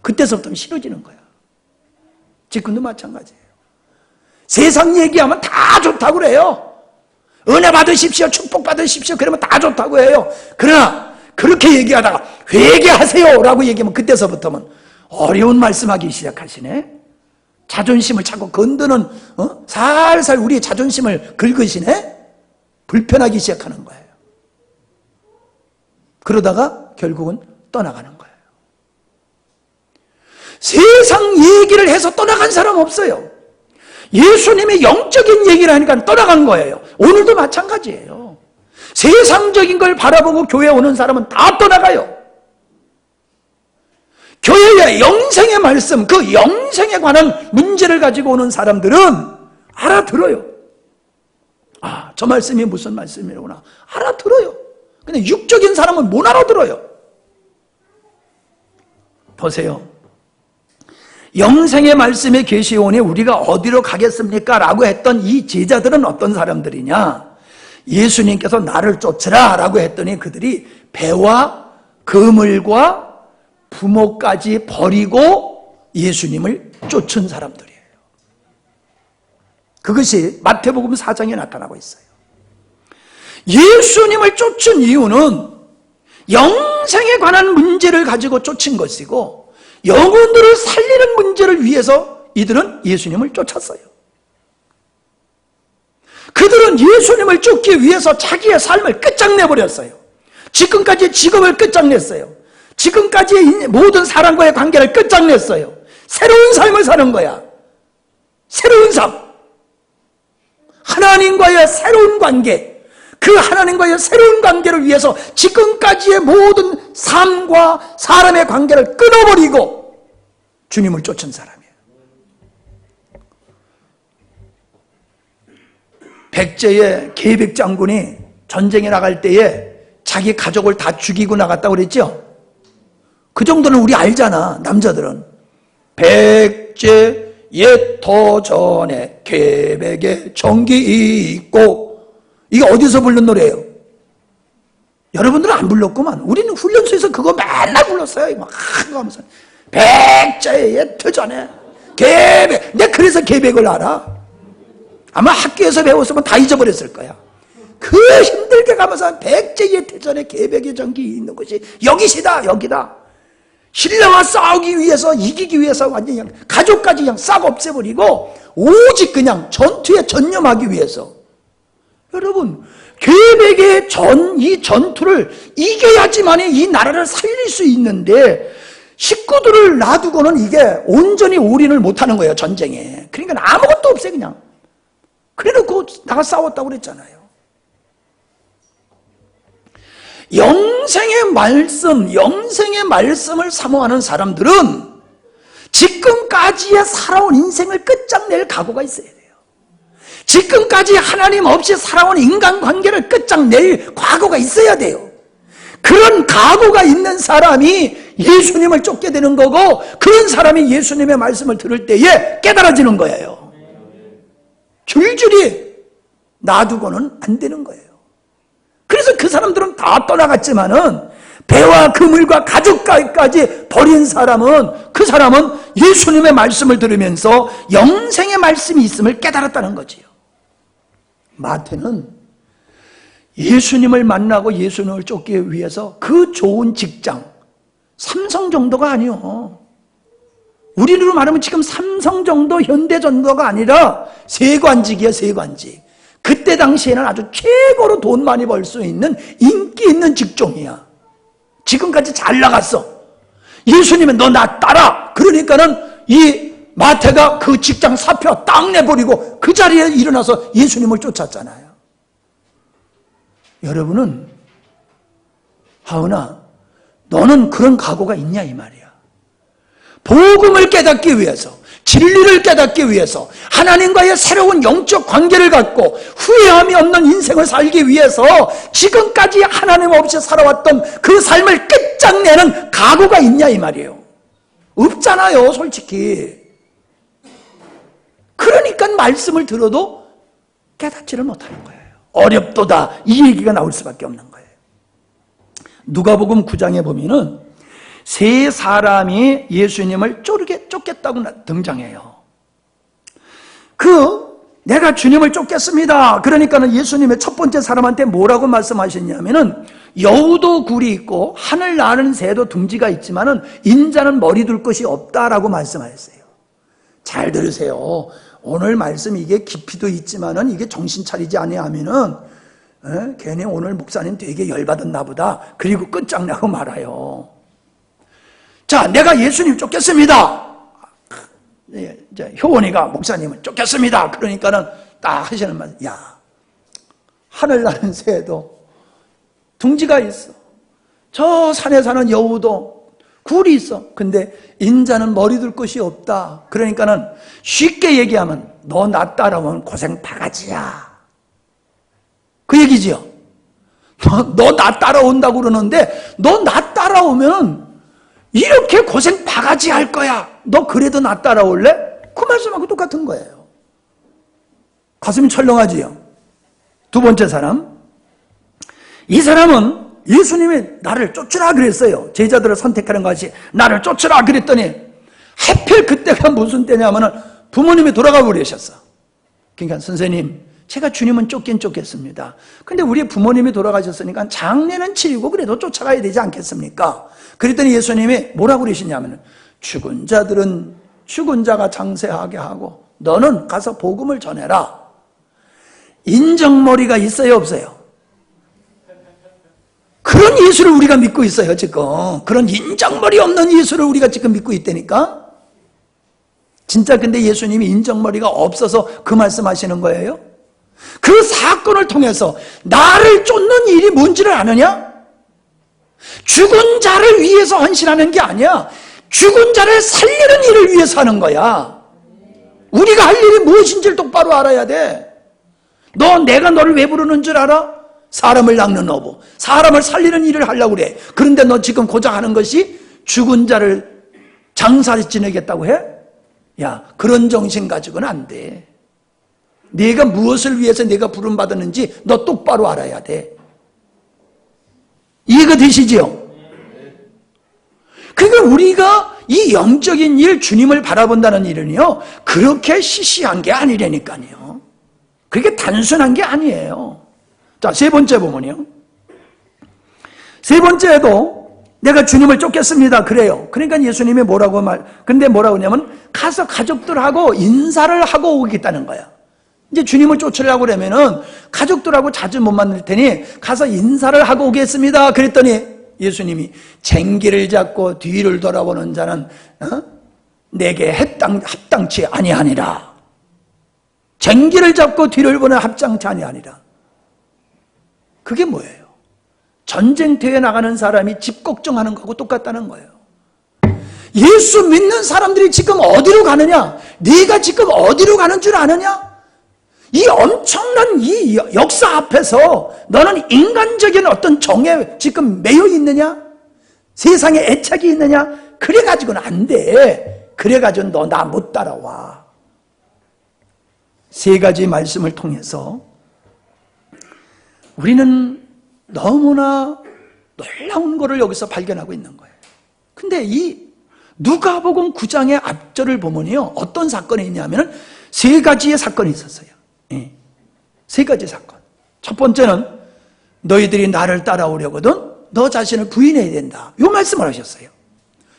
그때서부터는 싫어지는 거야. 지금도 마찬가지예요. 세상 얘기하면 다 좋다고 그래요. 은혜 받으십시오, 축복 받으십시오, 그러면 다 좋다고 해요. 그러나 그렇게 얘기하다가 회개하세요 라고 얘기하면 그때서부터는 어려운 말씀하기 시작하시네. 자존심을 자꾸 건드는 살살 우리의 자존심을 긁으시네. 불편하기 시작하는 거예요. 그러다가 결국은 떠나가는 거예요. 세상 얘기를 해서 떠나간 사람 없어요. 예수님의 영적인 얘기를 하니까 떠나간 거예요. 오늘도 마찬가지예요. 세상적인 걸 바라보고 교회에 오는 사람은 다 떠나가요. 교회의 영생의 말씀, 그 영생에 관한 문제를 가지고 오는 사람들은 알아들어요. 아, 저 말씀이 무슨 말씀이구나 알아들어요. 근데 육적인 사람은 못 알아들어요. 보세요. 영생의 말씀에 계시오니 우리가 어디로 가겠습니까? 라고 했던 이 제자들은 어떤 사람들이냐? 예수님께서 나를 쫓으라 라고 했더니 그들이 배와 그물과 부모까지 버리고 예수님을 쫓은 사람들이에요. 그것이 마태복음 4장에 나타나고 있어요. 예수님을 쫓은 이유는 영생에 관한 문제를 가지고 쫓은 것이고 영혼들을 살리는 문제를 위해서 이들은 예수님을 쫓았어요. 그들은 예수님을 쫓기 위해서 자기의 삶을 끝장내버렸어요. 지금까지의 직업을 끝장냈어요. 지금까지의 모든 사람과의 관계를 끝장냈어요. 새로운 삶을 사는 거야. 새로운 삶. 하나님과의 새로운 관계. 그 하나님과의 새로운 관계를 위해서 지금까지의 모든 삶과 사람의 관계를 끊어버리고 주님을 쫓은 사람이에요. 백제의 계백 장군이 전쟁에 나갈 때에 자기 가족을 다 죽이고 나갔다고 그랬죠? 그 정도는 우리 알잖아, 남자들은. 백제 옛터전에 계백에 정기 있고. 이게 어디서 부른 노래예요? 여러분들은 안 불렀구만. 우리는 훈련소에서 그거 맨날 불렀어요. 막 하면서 백제의 옛터전에 계백. 내가 그래서 계백을 알아. 아마 학교에서 배웠으면 다 잊어버렸을 거야. 그 힘들게 가면서 백제 옛터전에 계백의 정기 있는 것이 여기시다, 여기다. 신라와 싸우기 위해서, 이기기 위해서 완전히 그냥 가족까지 그냥 싹 없애버리고 오직 그냥 전투에 전념하기 위해서. 여러분, 계백의 이 전투를 이겨야지만 이 나라를 살릴 수 있는데 식구들을 놔두고는 이게 온전히 올인을 못하는 거예요, 전쟁에. 그러니까 아무것도 없어요, 그냥. 그래놓고 나가 싸웠다고 그랬잖아요. 영생의 말씀을 사모하는 사람들은 지금까지의 살아온 인생을 끝장낼 각오가 있어야 돼요. 지금까지 하나님 없이 살아온 인간관계를 끝장낼 각오가 있어야 돼요. 그런 각오가 있는 사람이 예수님을 쫓게 되는 거고, 그런 사람이 예수님의 말씀을 들을 때에 깨달아지는 거예요. 줄줄이 놔두고는 안 되는 거예요. 그래서 그 사람들은 다 떠나갔지만은 배와 그물과 가족까지 버린 사람은, 그 사람은 예수님의 말씀을 들으면서 영생의 말씀이 있음을 깨달았다는 거지요. 마태는 예수님을 만나고 예수님을 쫓기 위해서 그 좋은 직장, 삼성 정도가 아니요. 우리로 말하면 지금 삼성 정도, 현대 정도가 아니라 세관직이야, 세관직. 그때 당시에는 아주 최고로 돈 많이 벌 수 있는 인기 있는 직종이야. 지금까지 잘 나갔어. 예수님은 너 나 따라. 그러니까는 이 마태가 그 직장 사표 딱 내버리고 그 자리에 일어나서 예수님을 쫓았잖아요. 여러분은, 하은아, 너는 그런 각오가 있냐 이 말이야. 복음을 깨닫기 위해서, 진리를 깨닫기 위해서, 하나님과의 새로운 영적 관계를 갖고 후회함이 없는 인생을 살기 위해서 지금까지 하나님 없이 살아왔던 그 삶을 끝장내는 각오가 있냐 이 말이에요. 없잖아요, 솔직히. 그러니까 말씀을 들어도 깨닫지를 못하는 거예요. 어렵도다, 이 얘기가 나올 수밖에 없는 거예요. 누가복음 9장에 보면은 세 사람이 예수님을 쫓겠다고 등장해요. 내가 주님을 쫓겠습니다. 그러니까는 예수님의 첫 번째 사람한테 뭐라고 말씀하셨냐면은, 여우도 굴이 있고 하늘 나는 새도 둥지가 있지만은 인자는 머리 둘 것이 없다라고 말씀하셨어요. 잘 들으세요. 오늘 말씀 이게 깊이도 있지만은 이게 정신 차리지 아니하면은 괜히 오늘 목사님 되게 열받았나 보다. 그리고 끝장나고 말아요. 자, 내가 예수님 쫓겠습니다. 이제 효원이가 목사님은 쫓겠습니다. 그러니까는 딱 하시는 말, 야, 하늘 나는 새도 둥지가 있어. 저 산에 사는 여우도 굴이 있어. 근데 인자는 머리 둘 곳이 없다. 그러니까는 쉽게 얘기하면 너 나 따라오면 고생 바가지야. 그 얘기지요. 너 나 따라온다고 그러는데 너 나 따라오면 이렇게 고생 바가지 할 거야. 너 그래도 나 따라올래? 그 말씀하고 똑같은 거예요. 가슴이 철렁하지요. 두 번째 사람, 이 사람은 예수님이 나를 쫓으라 그랬어요. 제자들을 선택하는 것이 나를 쫓으라 그랬더니 하필 그때가 무슨 때냐면은 부모님이 돌아가 버리셨어. 그러니까 선생님, 제가 주님은 쫓긴 쫓겠습니다. 근데 우리 부모님이 돌아가셨으니까 장례는 치르고 그래도 쫓아가야 되지 않겠습니까? 그랬더니 예수님이 뭐라고 그러시냐면은 죽은 자들은 죽은 자가 장세하게 하고 너는 가서 복음을 전해라. 인정머리가 있어요, 없어요? 그런 예수를 우리가 믿고 있어요, 지금. 그런 인정머리 없는 예수를 우리가 지금 믿고 있다니까? 진짜 근데 예수님이 인정머리가 없어서 그 말씀 하시는 거예요? 그 사건을 통해서 나를 쫓는 일이 뭔지를 아느냐? 죽은 자를 위해서 헌신하는 게 아니야. 죽은 자를 살리는 일을 위해서 하는 거야. 우리가 할 일이 무엇인지를 똑바로 알아야 돼. 내가 너를 왜 부르는 줄 알아? 사람을 낚는 어부, 사람을 살리는 일을 하려고 그래. 그런데 너 지금 고작 하는 것이 죽은 자를 장사를 지내겠다고 해? 야, 그런 정신 가지고는 안 돼. 네가 무엇을 위해서 내가 부름받았는지 너 똑바로 알아야 돼. 이해가 되시지요? 그러니까 우리가 이 영적인 일, 주님을 바라본다는 일은요, 그렇게 시시한 게 아니라니까요. 그게 단순한 게 아니에요. 자, 세 번째 보면요. 세 번째도 내가 주님을 쫓겠습니다. 그래요. 그러니까 예수님이 근데 뭐라고 하냐면 가서 가족들하고 인사를 하고 오겠다는 거야. 이제 주님을 쫓으려고 그러면은 가족들하고 자주 못 만날 테니 가서 인사를 하고 오겠습니다. 그랬더니 예수님이 쟁기를 잡고 뒤를 돌아보는 자는 내게 합당치 아니하니라. 쟁기를 잡고 뒤를 보는 합당치 아니하니라. 그게 뭐예요? 전쟁터에 나가는 사람이 집 걱정하는 거하고 똑같다는 거예요. 예수 믿는 사람들이 지금 어디로 가느냐? 네가 지금 어디로 가는 줄 아느냐? 이 엄청난 이 역사 앞에서 너는 인간적인 어떤 정에 지금 매여 있느냐? 세상에 애착이 있느냐? 그래가지고는 안 돼. 그래가지고 너 나 못 따라와. 세 가지 말씀을 통해서 우리는 너무나 놀라운 것을 여기서 발견하고 있는 거예요. 근데 이 누가복음 9장의 앞절을 보면요, 어떤 사건이 있냐면 세 가지의 사건이 있었어요. 세 가지 사건. 첫 번째는 너희들이 나를 따라오려거든 너 자신을 부인해야 된다. 이 말씀을 하셨어요.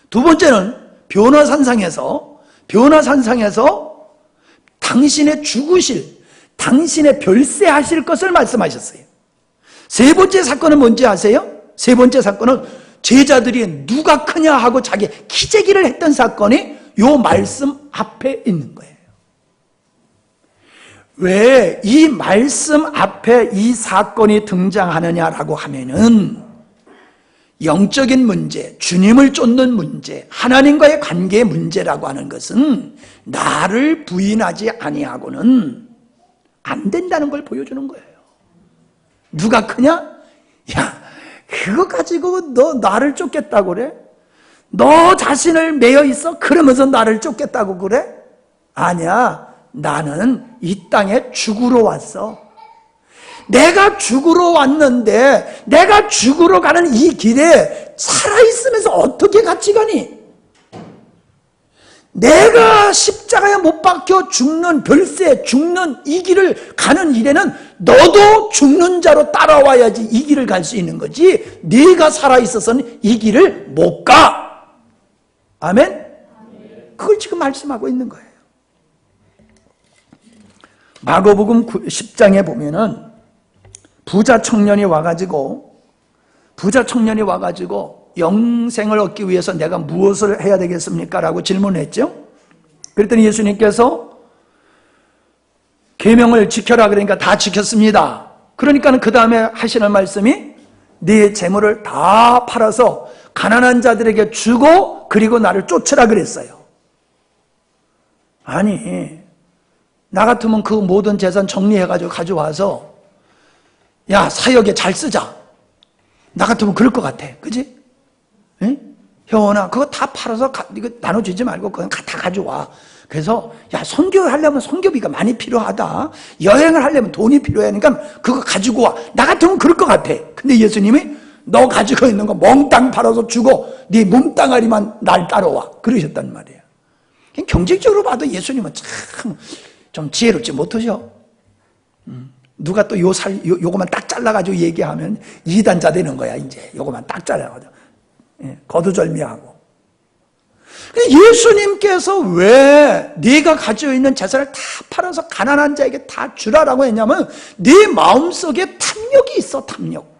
두 번째는 변화산상에서 당신의 죽으실, 당신의 별세하실 것을 말씀하셨어요. 세 번째 사건은 뭔지 아세요? 세 번째 사건은 제자들이 누가 크냐 하고 자기 기재기를 했던 사건이 이 말씀 앞에 있는 거예요. 왜 이 말씀 앞에 이 사건이 등장하느냐라고 하면은 영적인 문제, 주님을 쫓는 문제, 하나님과의 관계의 문제라고 하는 것은 나를 부인하지 아니하고는 안 된다는 걸 보여주는 거예요. 누가 크냐? 야, 그거 가지고 너 나를 쫓겠다고 그래? 너 자신을 매여 있어? 그러면서 나를 쫓겠다고 그래? 아니야. 나는 이 땅에 죽으러 왔어. 내가 죽으러 왔는데 내가 죽으러 가는 이 길에 살아있으면서 어떻게 같이 가니? 내가 십자가에 못 박혀 죽는 별세, 죽는 이 길을 가는 일에는 너도 죽는 자로 따라와야지 이 길을 갈 수 있는 거지. 네가 살아있어서는 이 길을 못 가. 아멘? 그걸 지금 말씀하고 있는 거예요. 마가복음 10장에 보면은 부자 청년이 와가지고 영생을 얻기 위해서 내가 무엇을 해야 되겠습니까? 라고 질문했죠. 그랬더니 예수님께서 계명을 지켜라 그러니까 다 지켰습니다. 그러니까 그 다음에 하시는 말씀이 네 재물을 다 팔아서 가난한 자들에게 주고 그리고 나를 쫓으라 그랬어요. 아니, 나 같으면 그 모든 재산 정리해가지고 가져와서 야, 사역에 잘 쓰자. 나 같으면 그럴 것 같아. 그지? 응? 형원아, 그거 다 팔아서 이거 나눠주지 말고 그냥 다 가져와. 그래서 야, 선교하려면 선교비가 많이 필요하다. 여행을 하려면 돈이 필요해. 그러니까 그거 가지고 와. 나 같으면 그럴 것 같아. 근데 예수님이 너 가지고 있는 거 몽땅 팔아서 주고 네 몸뚱아리만 날 따라와. 그러셨단 말이에요. 경제적으로 봐도 예수님은 참 좀 지혜롭지 못하셔. 누가 또 요거만 딱 잘라가지고 얘기하면 이단자 되는 거야, 이제. 요거만 딱 잘라가지고. 예, 거두절미하고. 예수님께서 왜 네가 가지고 있는 재산을 다 팔아서 가난한 자에게 다 주라라고 했냐면 네 마음속에 탐욕이 있어, 탐욕.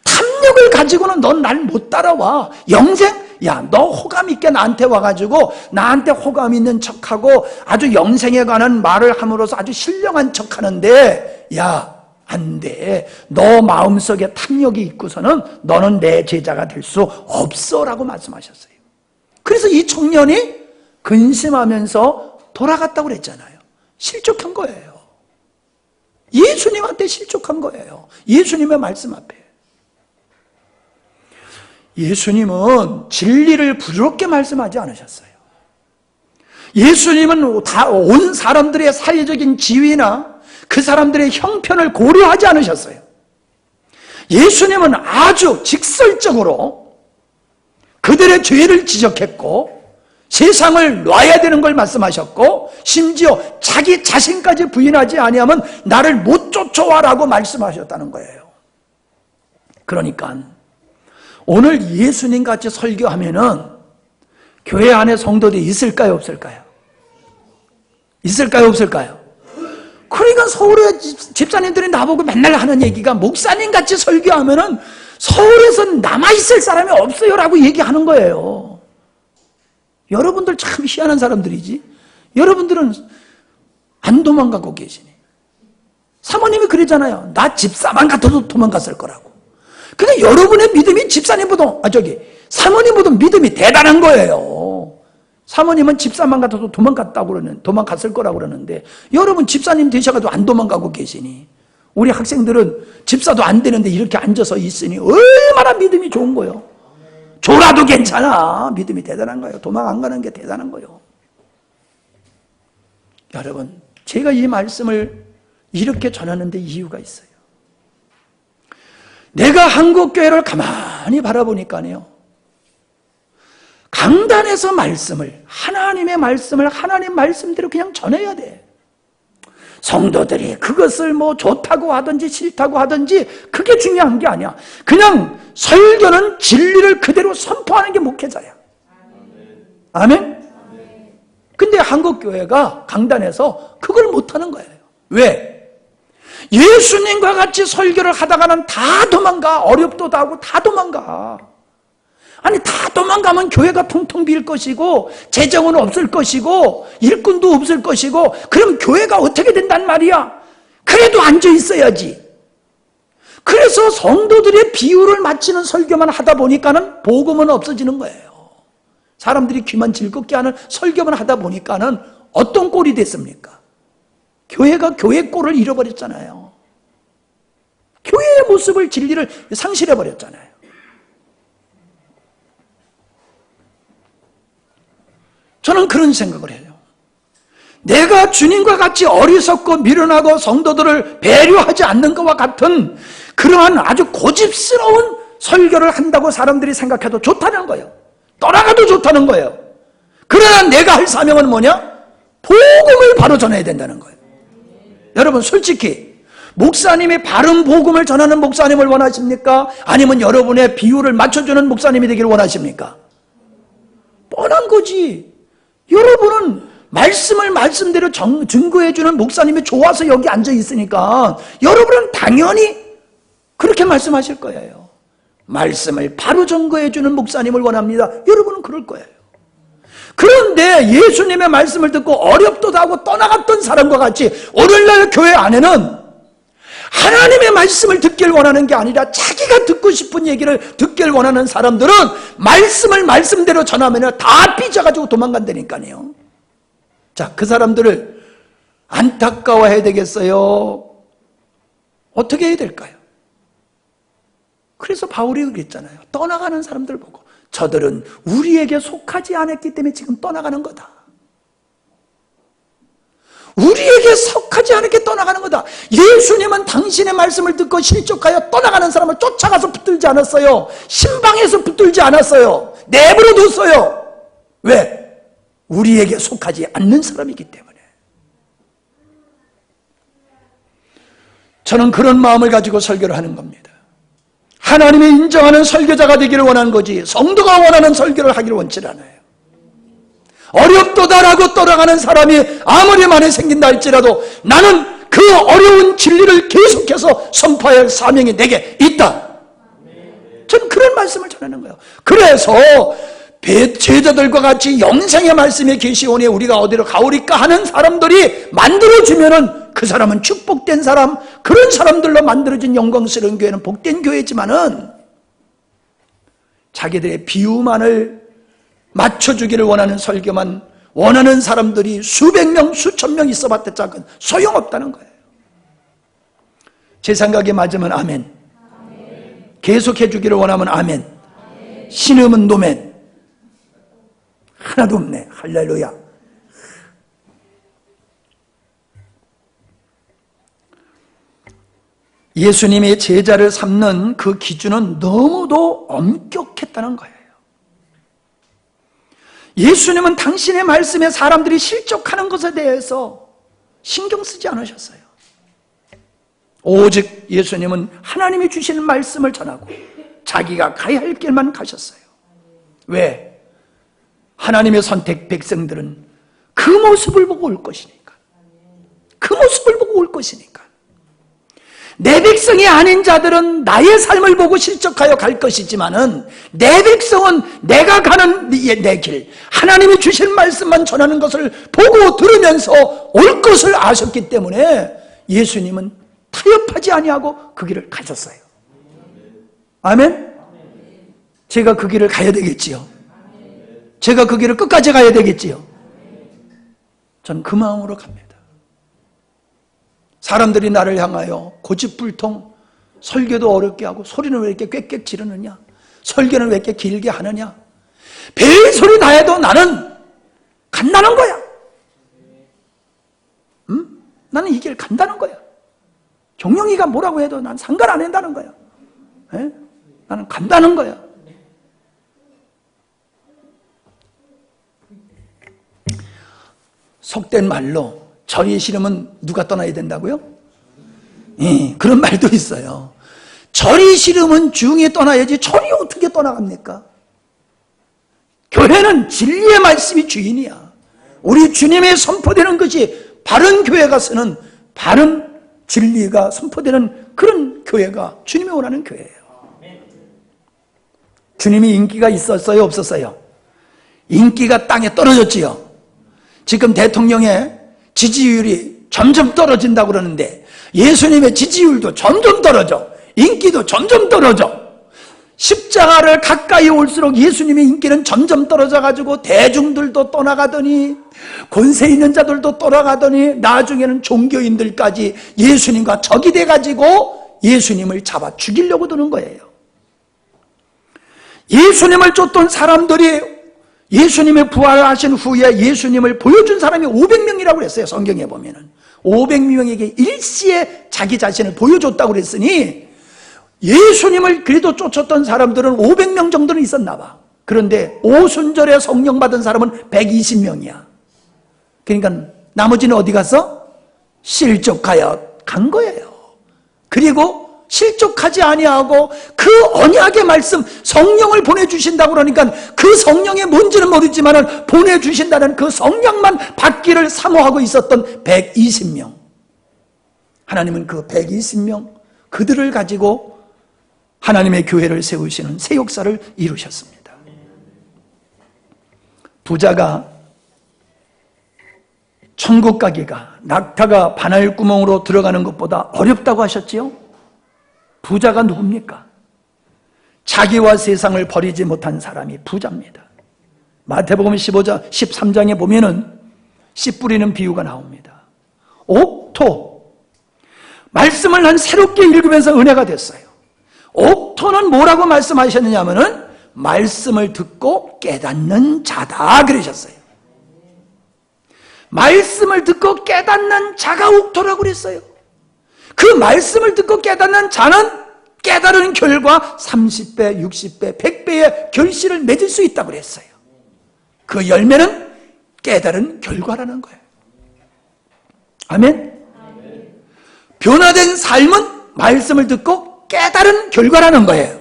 탐욕을 가지고는 넌 날 못 따라와. 영생? 야, 너 호감 있게 나한테 와가지고 나한테 호감 있는 척하고 아주 영생에 관한 말을 함으로써 아주 신령한 척하는데 야, 안 돼. 너 마음속에 탐욕이 있고서는 너는 내 제자가 될 수 없어 라고 말씀하셨어요. 그래서 이 청년이 근심하면서 돌아갔다고 그랬잖아요. 실족한 거예요. 예수님한테 실족한 거예요. 예수님의 말씀 앞에. 예수님은 진리를 부드럽게 말씀하지 않으셨어요. 예수님은 다 온 사람들의 사회적인 지위나 그 사람들의 형편을 고려하지 않으셨어요. 예수님은 아주 직설적으로 그들의 죄를 지적했고 세상을 놔야 되는 걸 말씀하셨고 심지어 자기 자신까지 부인하지 아니하면 나를 못 쫓아와라고 말씀하셨다는 거예요. 그러니까 오늘 예수님같이 설교하면은 교회 안에 성도들이 있을까요, 없을까요? 있을까요, 없을까요? 그러니까 서울의 집사님들이 나보고 맨날 하는 얘기가 목사님같이 설교하면은 서울에서 남아있을 사람이 없어요라고 얘기하는 거예요. 여러분들 참 희한한 사람들이지. 여러분들은 안 도망가고 계시니. 사모님이 그러잖아요. 나 집사만 같아도 도망갔을 거라고. 근데 여러분의 믿음이 집사님보다, 사모님보다 믿음이 대단한 거예요. 사모님은 집사만 같아도 도망갔을 거라고 그러는데, 여러분 집사님 되셔가지고 안 도망가고 계시니, 우리 학생들은 집사도 안 되는데 이렇게 앉아서 있으니 얼마나 믿음이 좋은 거예요. 졸아도 괜찮아. 믿음이 대단한 거예요. 도망 안 가는 게 대단한 거예요. 여러분, 제가 이 말씀을 이렇게 전하는데 이유가 있어요. 내가 한국교회를 가만히 바라보니까요, 강단에서 말씀을, 하나님의 말씀을 하나님 말씀대로 그냥 전해야 돼. 성도들이 그것을 뭐 좋다고 하든지 싫다고 하든지 그게 중요한 게 아니야. 그냥 설교는 진리를 그대로 선포하는 게 목회자야. 아멘? 근데 한국교회가 강단에서 그걸 못하는 거예요. 왜? 예수님과 같이 설교를 하다가는 다 도망가. 어렵도도 하고 다 도망가. 아니, 다 도망가면 교회가 텅텅 빌 것이고 재정은 없을 것이고 일꾼도 없을 것이고 그럼 교회가 어떻게 된단 말이야? 그래도 앉아 있어야지. 그래서 성도들의 비유를 맞추는 설교만 하다 보니까는 복음은 없어지는 거예요. 사람들이 귀만 즐겁게 하는 설교만 하다 보니까는 어떤 꼴이 됐습니까? 교회가 교회 꼴을 잃어버렸잖아요. 교회의 모습을, 진리를 상실해버렸잖아요. 저는 그런 생각을 해요. 내가 주님과 같이 어리석고 미련하고 성도들을 배려하지 않는 것과 같은 그러한 아주 고집스러운 설교를 한다고 사람들이 생각해도 좋다는 거예요. 떠나가도 좋다는 거예요. 그러나 내가 할 사명은 뭐냐? 복음을 바로 전해야 된다는 거예요. 여러분, 솔직히 목사님이 바른 복음을 전하는 목사님을 원하십니까? 아니면 여러분의 비유를 맞춰주는 목사님이 되기를 원하십니까? 뻔한 거지. 여러분은 말씀을 말씀대로 증거해주는 목사님이 좋아서 여기 앉아 있으니까 여러분은 당연히 그렇게 말씀하실 거예요. 말씀을 바로 전거해 주는 목사님을 원합니다. 여러분은 그럴 거예요. 그런데 예수님의 말씀을 듣고 어렵도다 하고 떠나갔던 사람과 같이 오늘날 교회 안에는 하나님의 말씀을 듣길 원하는 게 아니라 자기가 듣고 싶은 얘기를 듣길 원하는 사람들은 말씀을 말씀대로 전하면 다 삐져가지고 도망간다니까요. 자, 그 사람들을 안타까워해야 되겠어요? 어떻게 해야 될까요? 그래서 바울이 그랬잖아요. 떠나가는 사람들 보고 저들은 우리에게 속하지 않았기 때문에 지금 떠나가는 거다. 우리에게 속하지 않게 떠나가는 거다. 예수님은 당신의 말씀을 듣고 실족하여 떠나가는 사람을 쫓아가서 붙들지 않았어요. 신방에서 붙들지 않았어요. 내버려 뒀어요. 왜? 우리에게 속하지 않는 사람이기 때문에. 저는 그런 마음을 가지고 설교를 하는 겁니다. 하나님이 인정하는 설교자가 되기를 원하는 거지 성도가 원하는 설교를 하기를 원치 않아요. 어렵도다라고 떠나가는 사람이 아무리 많이 생긴다 할지라도 나는 그 어려운 진리를 계속해서 선포할 사명이 내게 있다. 저는 그런 말씀을 전하는 거예요. 그래서 제자들과 같이 영생의 말씀에 계시오니 우리가 어디로 가오리까 하는 사람들이 만들어지면은 그 사람은 축복된 사람, 그런 사람들로 만들어진 영광스러운 교회는 복된 교회지만은 자기들의 비유만을 맞춰주기를 원하는 설교만 원하는 사람들이 수백 명, 수천 명 있어봤자 작은 소용없다는 거예요. 제 생각에 맞으면 아멘. 계속해 주기를 원하면 아멘. 신음은 노멘. 하나도 없네. 할렐루야. 예수님의 제자를 삼는 그 기준은 너무도 엄격했다는 거예요. 예수님은 당신의 말씀에 사람들이 실족하는 것에 대해서 신경 쓰지 않으셨어요. 오직 예수님은 하나님이 주시는 말씀을 전하고 자기가 가야 할 길만 가셨어요. 왜? 하나님의 선택 백성들은 그 모습을 보고 올 것이니까. 그 모습을 보고 올 것이니까. 내 백성이 아닌 자들은 나의 삶을 보고 실족하여 갈 것이지만은 내 백성은 내가 가는 내 길, 하나님이 주신 말씀만 전하는 것을 보고 들으면서 올 것을 아셨기 때문에 예수님은 타협하지 아니하고 그 길을 가셨어요. 아멘? 제가 그 길을 가야 되겠지요. 제가 그 길을 끝까지 가야 되겠지요. 저는 그 마음으로 갑니다. 사람들이 나를 향하여 고집불통 설교도 어렵게 하고 소리는 왜 이렇게 꽥꽥 지르느냐, 설교는 왜 이렇게 길게 하느냐, 별소리 다 해도 나는 간다는 거야. 나는 이 길 간다는 거야. 종영이가 뭐라고 해도 난 상관 안 한다는 거야. 에? 나는 간다는 거야. 속된 말로 절이 싫으면 누가 떠나야 된다고요? 예, 그런 말도 있어요. 절이 싫으면 중이 떠나야지 절이 어떻게 떠나갑니까? 교회는 진리의 말씀이 주인이야. 우리 주님의 선포되는 것이 바른 교회가 쓰는 바른 진리가 선포되는 그런 교회가 주님이 원하는 교회예요. 주님이 인기가 있었어요? 없었어요? 인기가 땅에 떨어졌지요. 지금 대통령의 지지율이 점점 떨어진다고 그러는데 예수님의 지지율도 점점 떨어져. 인기도 점점 떨어져. 십자가를 가까이 올수록 예수님의 인기는 점점 떨어져가지고 대중들도 떠나가더니 권세 있는 자들도 떠나가더니 나중에는 종교인들까지 예수님과 적이 돼가지고 예수님을 잡아 죽이려고 드는 거예요. 예수님을 쫓던 사람들이 예수님의 부활하신 후에 예수님을 보여준 사람이 500명이라고 그랬어요. 성경에 보면은 500명에게 일시에 자기 자신을 보여줬다고 그랬으니 예수님을 그래도 쫓았던 사람들은 500명 정도는 있었나 봐. 그런데 오순절에 성령 받은 사람은 120명이야. 그러니까 나머지는 어디 갔어? 실족하여 간 거예요. 그리고 실족하지 아니하고 그 언약의 말씀, 성령을 보내주신다고 그러니까 그 성령이 뭔지는 모르지만 보내주신다는 그 성령만 받기를 사모하고 있었던 120명. 하나님은 그 120명 그들을 가지고 하나님의 교회를 세우시는 새 역사를 이루셨습니다. 부자가 천국 가기가 낙타가 바늘구멍으로 들어가는 것보다 어렵다고 하셨지요? 부자가 누굽니까? 자기와 세상을 버리지 못한 사람이 부자입니다. 마태복음 13장에 보면은 씨 뿌리는 비유가 나옵니다. 옥토, 말씀을 난 새롭게 읽으면서 은혜가 됐어요. 옥토는 뭐라고 말씀하셨느냐면은 말씀을 듣고 깨닫는 자다 그러셨어요. 말씀을 듣고 깨닫는 자가 옥토라고 그랬어요. 그 말씀을 듣고 깨닫는 자는 깨달은 결과 30배, 60배, 100배의 결실을 맺을 수 있다고 그랬어요. 그 열매는 깨달은 결과라는 거예요. 아멘? 변화된 삶은 말씀을 듣고 깨달은 결과라는 거예요.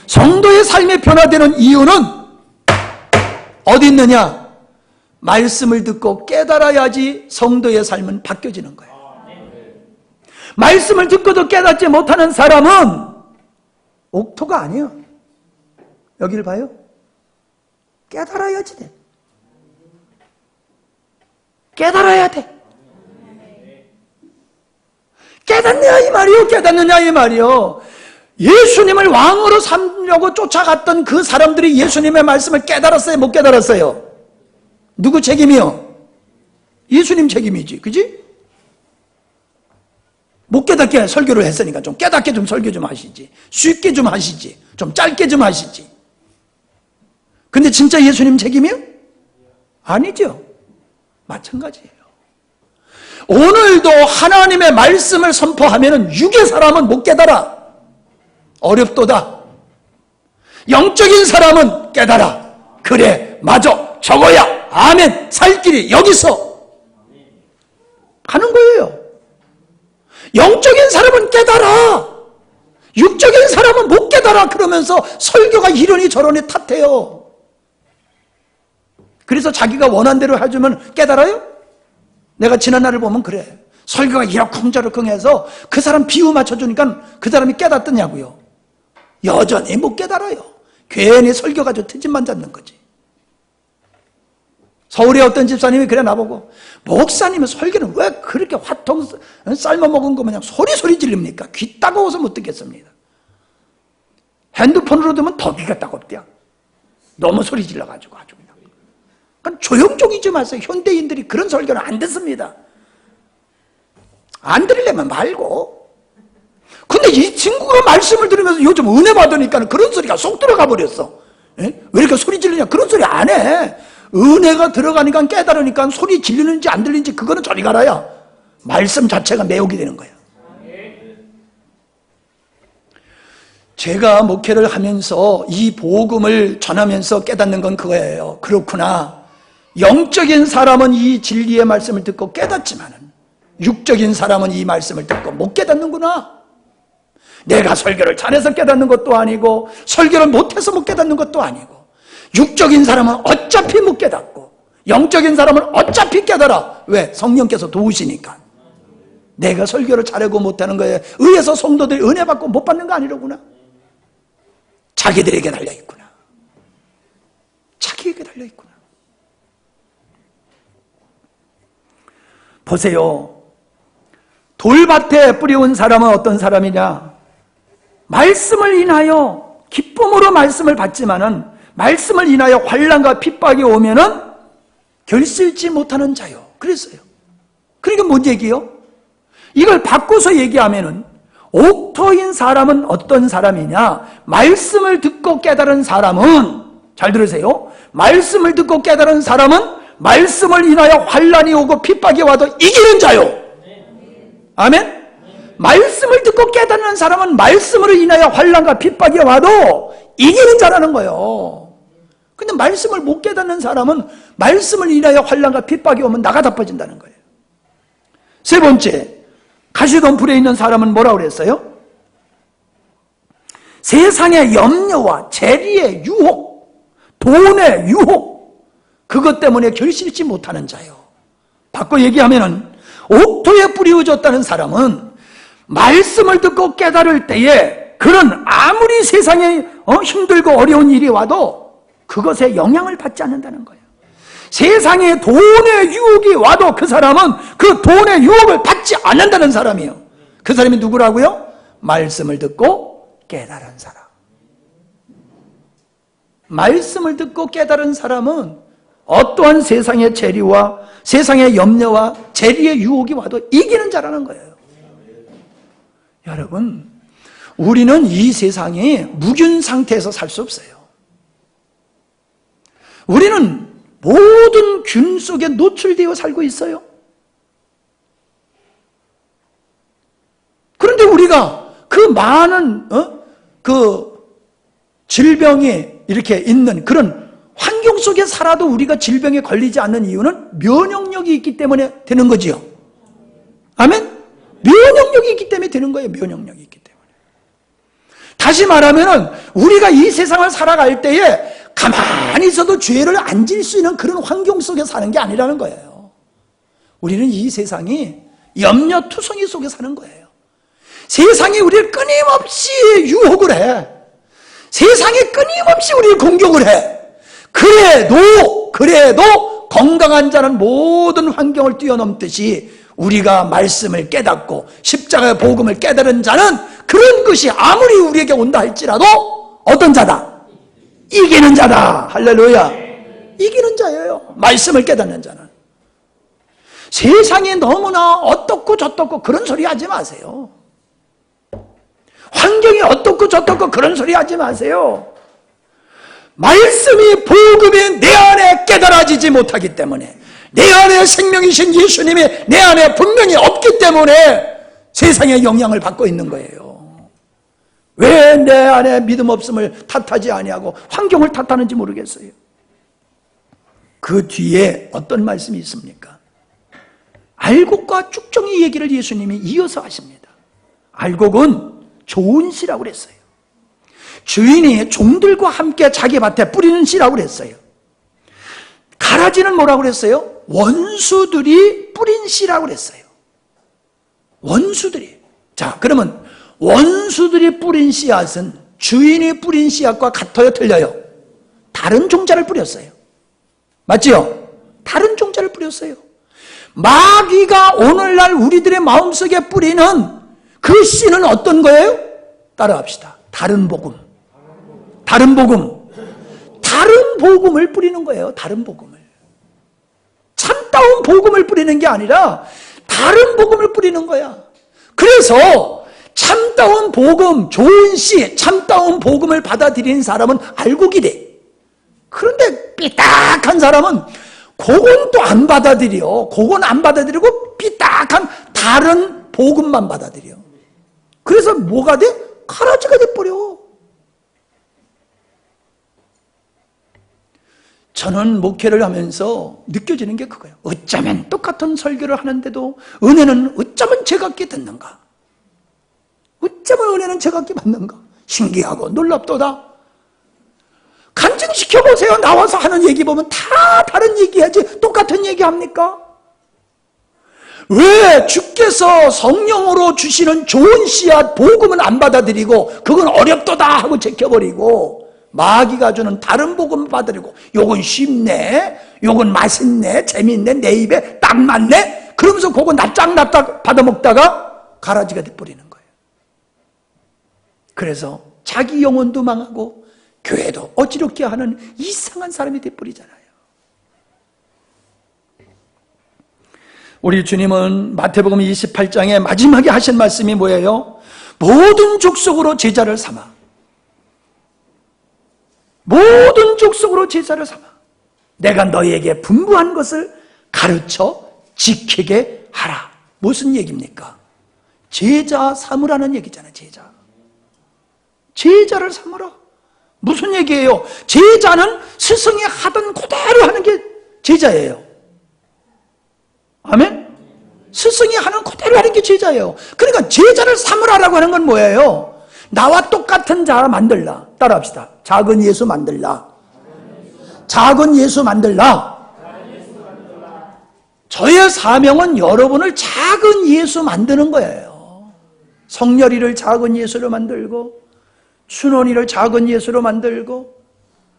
성도의 삶이 변화되는 이유는 어디 있느냐? 말씀을 듣고 깨달아야지 성도의 삶은 바뀌어지는 거예요. 말씀을 듣고도 깨닫지 못하는 사람은 옥토가 아니에요. 여기를 봐요. 깨달아야지 돼. 깨달아야 돼. 깨닫느냐 이 말이요. 깨닫느냐 이 말이요. 예수님을 왕으로 삼려고 쫓아갔던 그 사람들이 예수님의 말씀을 깨달았어요? 못 깨달았어요? 누구 책임이요? 예수님 책임이지. 그지? 못 깨닫게 설교를 했으니까 좀 깨닫게 좀 설교 좀 하시지. 쉽게 좀 하시지. 좀 짧게 좀 하시지. 근데 진짜 예수님 책임이요? 아니죠. 마찬가지예요. 오늘도 하나님의 말씀을 선포하면 육의 사람은 못 깨달아. 어렵도다. 영적인 사람은 깨달아. 그래, 맞아, 저거야. 아멘. 살 길이 여기서 가는 거예요. 영적인 사람은 깨달아. 육적인 사람은 못 깨달아. 그러면서 설교가 이러니 저러니 탓해요. 그래서 자기가 원한 대로 해주면 깨달아요? 내가 지난 날을 보면 그래. 설교가 이러쿵저러쿵 해서 그 사람 비유 맞춰주니까 그 사람이 깨닫더냐고요. 여전히 못 깨달아요. 괜히 설교 가지고 트집만 잡는 거지. 서울에 어떤 집사님이 그래 나보고, 목사님은 설교는 왜 그렇게 화통 삶아먹은 거 마냥 소리 질립니까? 귀 따가워서 못 듣겠습니다. 핸드폰으로 들으면 더 귀가 따갑대요. 너무 소리 질러가지고 아주 그냥. 그러니까 조용 좀 하세요. 현대인들이 그런 설교는 안 듣습니다. 안 들으려면 말고. 근데 이 친구가 말씀을 들으면서 요즘 은혜 받으니까 그런 소리가 쏙 들어가 버렸어. 왜 이렇게 소리 지르냐? 그런 소리 안 해. 은혜가 들어가니까 깨달으니까 소리 질리는지 안 들리는지 그거는 저리 가라야. 말씀 자체가 매혹이 되는 거야. 제가 목회를 하면서 이 복음을 전하면서 깨닫는 건 그거예요. 그렇구나. 영적인 사람은 이 진리의 말씀을 듣고 깨닫지만은 육적인 사람은 이 말씀을 듣고 못 깨닫는구나. 내가 설교를 잘해서 깨닫는 것도 아니고 설교를 못해서 못 깨닫는 것도 아니고 육적인 사람은 어차피 못 깨닫고 영적인 사람은 어차피 깨달아. 왜? 성령께서 도우시니까. 내가 설교를 잘하고 못하는 거에 의해서 성도들이 은혜 받고 못 받는 거 아니로구나. 자기들에게 달려있구나. 자기에게 달려있구나. 보세요. 돌밭에 뿌려온 사람은 어떤 사람이냐? 말씀을 인하여 기쁨으로 말씀을 받지만은 말씀을 인하여 환난과 핍박이 오면은 결실치 못하는 자요. 그랬어요. 그러니까 뭔 얘기요? 이걸 바꿔서 얘기하면은 옥토인 사람은 어떤 사람이냐? 말씀을 듣고 깨달은 사람은, 잘 들으세요. 말씀을 듣고 깨달은 사람은 말씀을 인하여 환난이 오고 핍박이 와도 이기는 자요. 아멘? 말씀을 듣고 깨닫는 사람은 말씀으로 인하여 환난과 핍박이 와도 이기는 자라는 거예요. 근데 말씀을 못 깨닫는 사람은 말씀을 인하여 환난과 핍박이 오면 나가 나빠진다는 거예요. 세 번째, 가시던 불에 있는 사람은 뭐라고 그랬어요? 세상의 염려와 재리의 유혹, 돈의 유혹, 그것 때문에 결실치 못하는 자요. 바꿔 얘기하면은 옥토에 뿌리워졌다는 사람은 말씀을 듣고 깨달을 때에 그런 아무리 세상에 힘들고 어려운 일이 와도 그것에 영향을 받지 않는다는 거예요. 세상에 돈의 유혹이 와도 그 사람은 그 돈의 유혹을 받지 않는다는 사람이에요. 그 사람이 누구라고요? 말씀을 듣고 깨달은 사람. 말씀을 듣고 깨달은 사람은 어떠한 세상의 재리와 세상의 염려와 재리의 유혹이 와도 이기는 자라는 거예요. 여러분, 우리는 이 세상에 무균 상태에서 살 수 없어요. 우리는 모든 균 속에 노출되어 살고 있어요. 그런데 우리가 그 많은 그 질병이 이렇게 있는 그런 환경 속에 살아도 우리가 질병에 걸리지 않는 이유는 면역력이 있기 때문에 되는 거지요. 아멘? 면역력이 있기 때문에 되는 거예요. 면역력이 있기 때문에. 다시 말하면 우리가 이 세상을 살아갈 때에 가만히 있어도 죄를 안 질 수 있는 그런 환경 속에 사는 게 아니라는 거예요. 우리는 이 세상이 염려투성이 속에 사는 거예요. 세상이 우리를 끊임없이 유혹을 해. 세상이 끊임없이 우리를 공격을 해. 그래도 건강한 자는 모든 환경을 뛰어넘듯이 우리가 말씀을 깨닫고 십자가의 복음을 깨달은 자는 그런 것이 아무리 우리에게 온다 할지라도 어떤 자다? 이기는 자다. 할렐루야. 이기는 자예요. 말씀을 깨닫는 자는. 세상에 너무나 어떻고 저떻고 그런 소리 하지 마세요. 환경이 어떻고 저떻고 그런 소리 하지 마세요. 말씀이 복음이 내 안에 깨달아지지 못하기 때문에, 내 안에 생명이신 예수님이 내 안에 분명히 없기 때문에 세상의 영향을 받고 있는 거예요. 왜 내 안에 믿음 없음을 탓하지 아니하고 환경을 탓하는지 모르겠어요. 그 뒤에 어떤 말씀이 있습니까? 알곡과 쭉정이 얘기를 예수님이 이어서 하십니다. 알곡은 좋은 씨라고 그랬어요. 주인이 종들과 함께 자기 밭에 뿌리는 씨라고 그랬어요. 가라지는 뭐라고 그랬어요? 원수들이 뿌린 씨라고 그랬어요. 원수들이. 자, 그러면 원수들이 뿌린 씨앗은 주인이 뿌린 씨앗과 같아요, 틀려요? 다른 종자를 뿌렸어요. 맞지요? 다른 종자를 뿌렸어요. 마귀가 오늘날 우리들의 마음속에 뿌리는 그 씨는 어떤 거예요? 따라합시다. 다른 복음. 다른 복음. 다른 복음을 뿌리는 거예요. 다른 복음을. 참다운 복음을 뿌리는 게 아니라 다른 복음을 뿌리는 거야. 그래서 참다운 복음, 좋은 씨, 참다운 복음을 받아들이는 사람은 알곡이래. 그런데 삐딱한 사람은 그건 또 안 받아들여. 그건 안 받아들이고 삐딱한 다른 복음만 받아들여. 그래서 뭐가 돼? 가라지가 돼버려. 저는 목회를 하면서 느껴지는 게 그거예요. 어쩌면 똑같은 설교를 하는데도 은혜는 어쩌면 제각기 듣는가? 어쩌면 은혜는 제각기 받는가? 신기하고 놀랍도다. 간증시켜보세요. 나와서 하는 얘기 보면 다 다른 얘기하지 똑같은 얘기 합니까? 왜 주께서 성령으로 주시는 좋은 씨앗 복음은 안 받아들이고 그건 어렵도다 하고 제껴버리고 마귀가 주는 다른 복음 받아들이고 요건 쉽네, 요건 맛있네, 재밌네, 내 입에 딱 맞네 그러면서 그거 납작납작 받아먹다가 가라지가 돼버리는 거예요. 그래서 자기 영혼도 망하고 교회도 어지럽게 하는 이상한 사람이 돼버리잖아요. 우리 주님은 마태복음 28장에 마지막에 하신 말씀이 뭐예요? 모든 족속으로 제자를 삼아. 모든 족속으로 제자를 삼아. 내가 너희에게 분부한 것을 가르쳐 지키게 하라. 무슨 얘기입니까? 제자 삼으라는 얘기잖아요. 제자를 삼으라. 무슨 얘기예요? 제자는 스승이 하던 그대로 하는 게 제자예요. 아멘? 스승이 하는 그대로 하는 게 제자예요. 그러니까 제자를 삼으라라고 하는 건 뭐예요? 나와 똑같은 자 만들라. 따라합시다. 작은 예수 만들라. 작은 예수 만들라. 저의 사명은 여러분을 작은 예수 만드는 거예요. 성렬이를 작은 예수로 만들고 순원이를 작은 예수로 만들고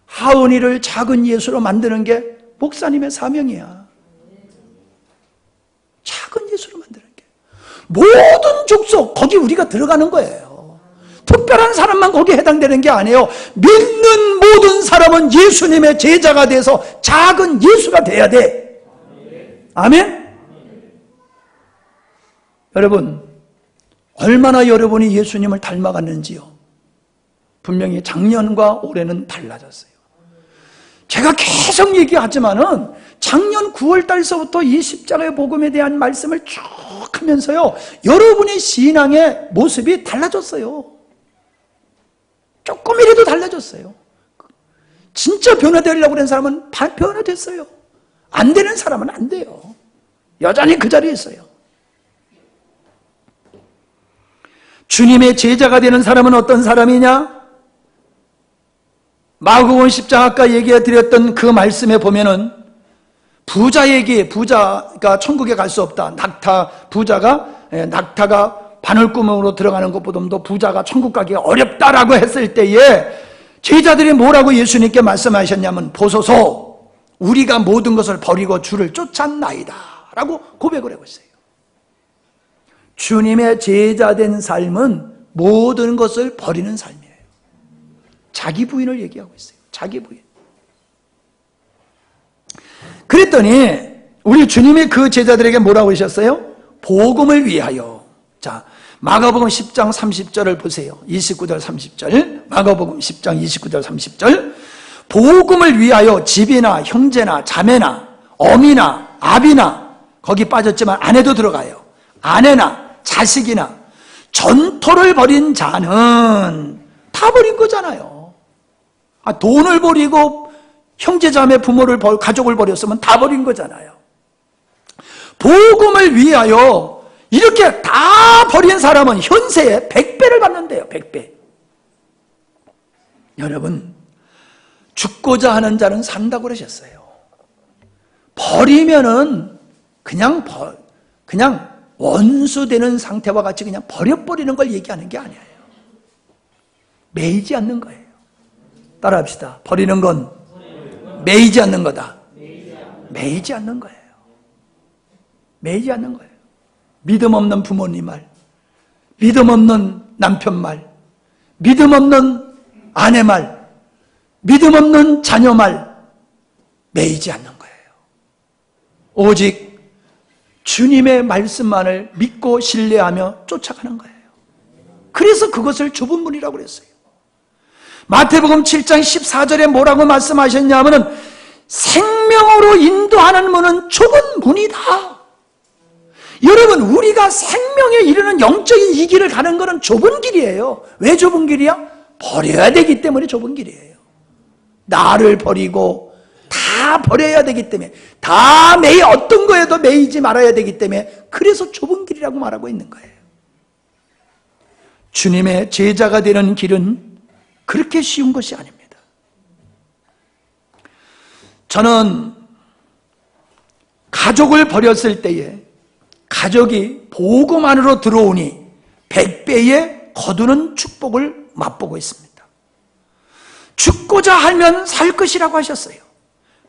하은이를 작은 예수로 만드는 게 목사님의 사명이야. 작은 예수로 만드는 게. 모든 족속 거기 우리가 들어가는 거예요. 특별한 사람만 거기에 해당되는 게 아니에요. 믿는 모든 사람은 예수님의 제자가 돼서 작은 예수가 돼야 돼. 아멘? 여러분, 얼마나 여러분이 예수님을 닮아갔는지요. 분명히 작년과 올해는 달라졌어요. 제가 계속 얘기하지만은 작년 9월 달서부터 이 십자가의 복음에 대한 말씀을 쭉 하면서요, 여러분의 신앙의 모습이 달라졌어요. 조금이라도 달라졌어요. 진짜 변화되려고 하는 사람은 변화됐어요. 안 되는 사람은 안 돼요. 여전히 그 자리에 있어요. 주님의 제자가 되는 사람은 어떤 사람이냐? 마가복음 10장 아까 얘기해 드렸던 그 말씀에 보면은 부자가 천국에 갈 수 없다. 낙타가 바늘구멍으로 들어가는 것보다도 부자가 천국 가기 어렵다라고 했을 때에 제자들이 뭐라고 예수님께 말씀하셨냐면, 보소서 우리가 모든 것을 버리고 주를 쫓았나이다 라고 고백을 하고 있어요. 주님의 제자된 삶은 모든 것을 버리는 삶이에요. 자기 부인을 얘기하고 있어요. 자기 부인. 그랬더니 우리 주님이 그 제자들에게 뭐라고 하셨어요? 복음을 위하여. 자, 마가복음 10장 30절을 보세요. 29절 30절. 마가복음 10장 29절 30절. 복음을 위하여 집이나 형제나 자매나 어미나 아비나, 거기 빠졌지만 아내도 들어가요. 아내나 자식이나 전토를 벌인 자는 다 버린 거잖아요. 돈을 버리고 형제자매 부모를 가족을 버렸으면 다 버린 거잖아요. 복음을 위하여 이렇게 다 버린 사람은 현세에 100배를 받는데요. 100배. 여러분, 죽고자 하는 자는 산다고 그러셨어요. 버리면은 그냥 원수 되는 상태와 같이 그냥 버려버리는 걸 얘기하는 게 아니에요. 매이지 않는 거예요. 따라합시다. 버리는 건 매이지 않는 거다. 매이지 않는 거예요. 매이지 않는 거예요. 믿음 없는 부모님 말, 믿음 없는 남편 말, 믿음 없는 아내 말, 믿음 없는 자녀 말, 매이지 않는 거예요. 오직 주님의 말씀만을 믿고 신뢰하며 쫓아가는 거예요. 그래서 그것을 좁은 문이라고 그랬어요. 마태복음 7장 14절에 뭐라고 말씀하셨냐면은 생명으로 인도하는 문은 좁은 문이다. 여러분, 우리가 생명에 이르는 영적인 이 길을 가는 것은 좁은 길이에요. 왜 좁은 길이야? 버려야 되기 때문에 좁은 길이에요. 나를 버리고 다 버려야 되기 때문에, 다 어떤 거에도 매이지 말아야 되기 때문에, 그래서 좁은 길이라고 말하고 있는 거예요. 주님의 제자가 되는 길은 그렇게 쉬운 것이 아닙니다. 저는 가족을 버렸을 때에 가족이 복음 안으로 들어오니 100배의 거두는 축복을 맛보고 있습니다. 죽고자 하면 살 것이라고 하셨어요.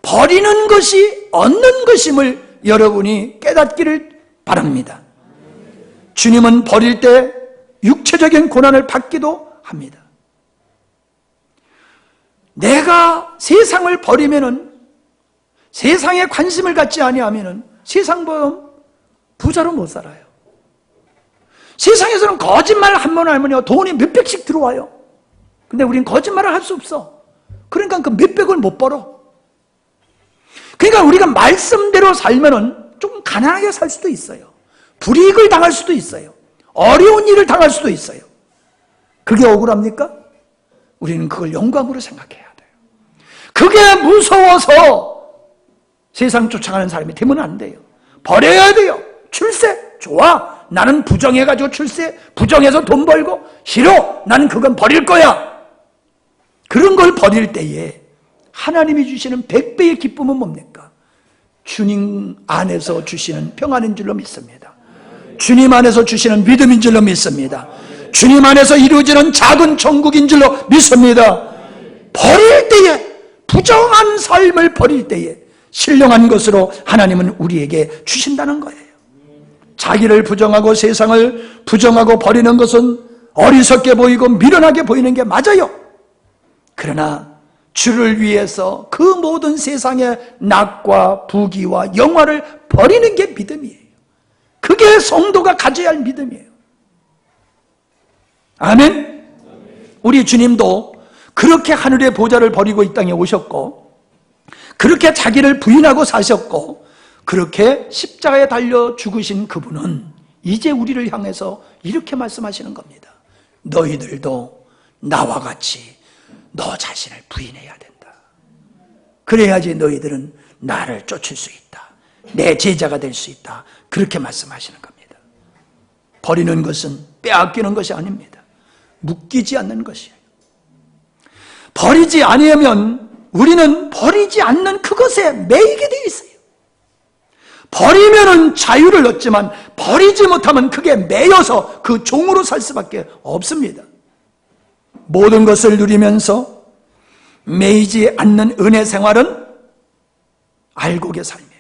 버리는 것이 얻는 것임을 여러분이 깨닫기를 바랍니다. 주님은 버릴 때 육체적인 고난을 받기도 합니다. 내가 세상을 버리면은, 세상에 관심을 갖지 아니하면은 세상 보면 부자로 못 살아요. 세상에서는 거짓말 한 번 하면요 돈이 몇백씩 들어와요. 근데 우린 거짓말을 할 수 없어. 그러니까 그 몇백을 못 벌어. 그러니까 우리가 말씀대로 살면은 좀 가난하게 살 수도 있어요. 불이익을 당할 수도 있어요. 어려운 일을 당할 수도 있어요. 그게 억울합니까? 우리는 그걸 영광으로 생각해야 돼요. 그게 무서워서 세상 쫓아가는 사람이 되면 안 돼요. 버려야 돼요. 출세 좋아, 나는 부정해가지고 출세, 부정해서 돈 벌고 싫어, 나는 그건 버릴 거야. 그런 걸 버릴 때에 하나님이 주시는 100배의 기쁨은 뭡니까? 주님 안에서 주시는 평안인 줄로 믿습니다. 주님 안에서 주시는 믿음인 줄로 믿습니다. 주님 안에서 이루어지는 작은 천국인 줄로 믿습니다. 버릴 때에, 부정한 삶을 버릴 때에 신령한 것으로 하나님은 우리에게 주신다는 거예요. 자기를 부정하고 세상을 부정하고 버리는 것은 어리석게 보이고 미련하게 보이는 게 맞아요. 그러나 주를 위해서 그 모든 세상의 낙과 부귀와 영화를 버리는 게 믿음이에요. 그게 성도가 가져야 할 믿음이에요. 아멘. 우리 주님도 그렇게 하늘의 보좌를 버리고 이 땅에 오셨고, 그렇게 자기를 부인하고 사셨고, 그렇게 십자가에 달려 죽으신 그분은 이제 우리를 향해서 이렇게 말씀하시는 겁니다. 너희들도 나와 같이 너 자신을 부인해야 된다. 그래야지 너희들은 나를 쫓을 수 있다. 내 제자가 될 수 있다. 그렇게 말씀하시는 겁니다. 버리는 것은 빼앗기는 것이 아닙니다. 묶이지 않는 것이에요. 버리지 아니하면 우리는 버리지 않는 그것에 매이게 되어 있어요. 버리면은 자유를 얻지만 버리지 못하면 그게 매여서 그 종으로 살 수밖에 없습니다. 모든 것을 누리면서 매이지 않는 은혜 생활은 알곡의 삶이에요.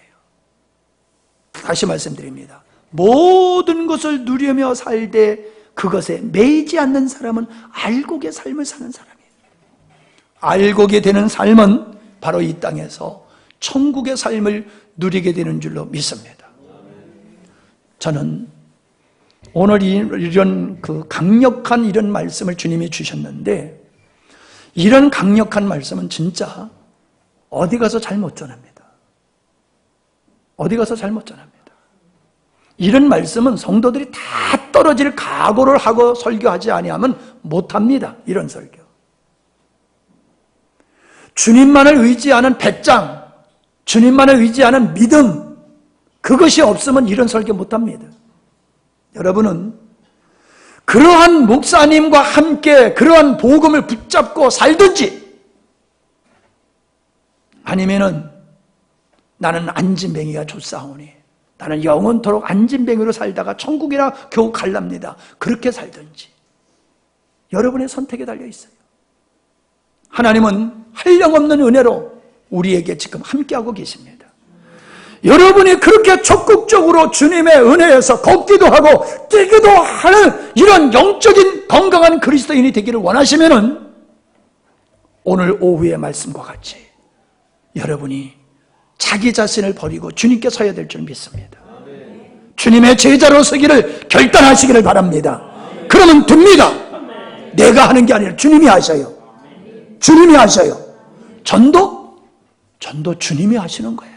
다시 말씀드립니다. 모든 것을 누리며 살되 그것에 매이지 않는 사람은 알곡의 삶을 사는 사람이에요. 알곡이 되는 삶은 바로 이 땅에서 천국의 삶을 누리게 되는 줄로 믿습니다. 저는 오늘 이런 강력한 이런 말씀을 주님이 주셨는데, 이런 강력한 말씀은 진짜 어디 가서 잘 못 전합니다. 어디 가서 잘 못 전합니다. 이런 말씀은 성도들이 다 떨어질 각오를 하고 설교하지 아니하면 못합니다. 이런 설교. 주님만을 의지하는 배짱, 주님만을 의지하는 믿음, 그것이 없으면 이런 설교 못합니다. 여러분은 그러한 목사님과 함께 그러한 복음을 붙잡고 살든지, 아니면은 나는 안진뱅이가 좋사오니 나는 영원토록 안진뱅이로 살다가 천국이나 겨우 갈랍니다. 그렇게 살든지 여러분의 선택에 달려 있어요. 하나님은 한량없는 은혜로 우리에게 지금 함께하고 계십니다. 여러분이 그렇게 적극적으로 주님의 은혜에서 걷기도 하고 뛰기도 하는 이런 영적인 건강한 그리스도인이 되기를 원하시면은 오늘 오후의 말씀과 같이 여러분이 자기 자신을 버리고 주님께 서야 될 줄 믿습니다. 주님의 제자로 서기를 결단하시기를 바랍니다. 그러면 됩니다. 내가 하는 게 아니라 주님이 하셔요. 주님이 하셔요. 전도 주님이 하시는 거예요.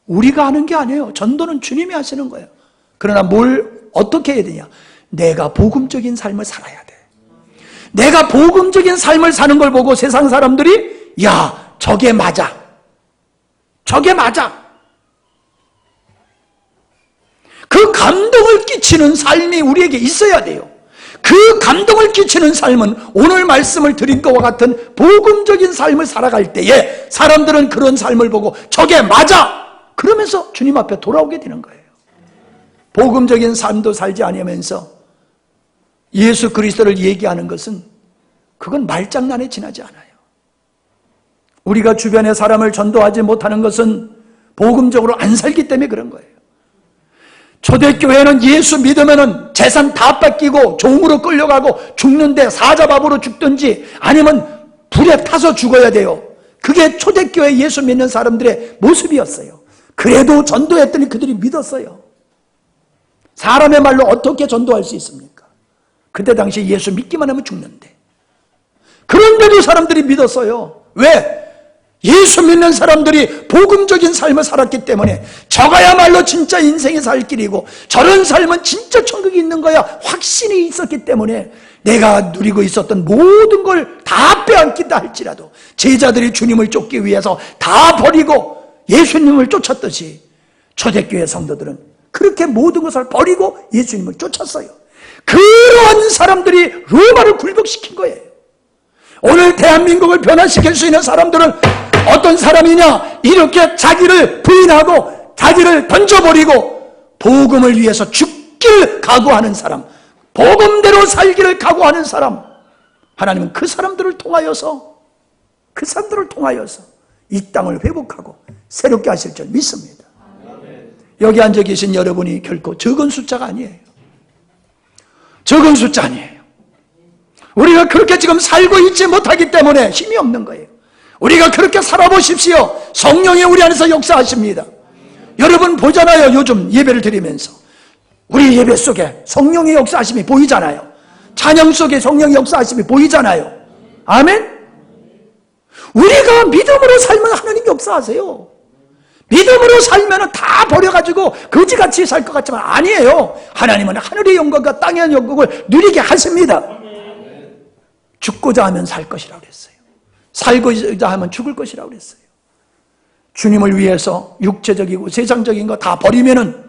우리가 하는 게 아니에요. 전도는 주님이 하시는 거예요. 그러나 뭘 어떻게 해야 되냐? 내가 복음적인 삶을 살아야 돼. 내가 복음적인 삶을 사는 걸 보고 세상 사람들이 야, 저게 맞아. 저게 맞아. 그 감동을 끼치는 삶이 우리에게 있어야 돼요. 그 감동을 끼치는 삶은 오늘 말씀을 드린 것과 같은 복음적인 삶을 살아갈 때에 사람들은 그런 삶을 보고 저게 맞아! 그러면서 주님 앞에 돌아오게 되는 거예요. 복음적인 삶도 살지 않으면서 예수 그리스도를 얘기하는 것은 그건 말장난에 지나지 않아요. 우리가 주변의 사람을 전도하지 못하는 것은 복음적으로 안 살기 때문에 그런 거예요. 초대교회는 예수 믿으면은 재산 다 뺏기고 종으로 끌려가고 죽는데 사자밥으로 죽든지 아니면 불에 타서 죽어야 돼요. 그게 초대교회 예수 믿는 사람들의 모습이었어요. 그래도 전도했더니 그들이 믿었어요. 사람의 말로 어떻게 전도할 수 있습니까? 그때 당시 예수 믿기만 하면 죽는데. 그런데도 사람들이 믿었어요. 왜? 예수 믿는 사람들이 복음적인 삶을 살았기 때문에 저거야말로 진짜 인생의 살 길이고 저런 삶은 진짜 천국이 있는 거야 확신이 있었기 때문에 내가 누리고 있었던 모든 걸 다 빼앗긴다 할지라도 제자들이 주님을 쫓기 위해서 다 버리고 예수님을 쫓았듯이 초대교회 성도들은 그렇게 모든 것을 버리고 예수님을 쫓았어요. 그러한 사람들이 로마를 굴복시킨 거예요. 오늘 대한민국을 변화시킬 수 있는 사람들은 어떤 사람이냐? 이렇게 자기를 부인하고 자기를 던져버리고 복음을 위해서 죽길 각오하는 사람, 복음대로 살기를 각오하는 사람, 하나님은 그 사람들을 통하여서 이 땅을 회복하고 새롭게 하실 줄 믿습니다. 여기 앉아 계신 여러분이 결코 적은 숫자가 아니에요. 적은 숫자 아니에요. 우리가 그렇게 지금 살고 있지 못하기 때문에 힘이 없는 거예요. 우리가 그렇게 살아보십시오. 성령이 우리 안에서 역사하십니다. 여러분 보잖아요. 요즘 예배를 드리면서 우리 예배 속에 성령의 역사하심이 보이잖아요. 찬양 속에 성령의 역사하심이 보이잖아요. 아멘? 우리가 믿음으로 살면 하나님 역사하세요. 믿음으로 살면 다 버려가지고 거지같이 살 것 같지만 아니에요. 하나님은 하늘의 영광과 땅의 영광을 누리게 하십니다. 죽고자 하면 살 것이라고 그랬어요. 살고자 하면 죽을 것이라고 그랬어요. 주님을 위해서 육체적이고 세상적인 거 다 버리면은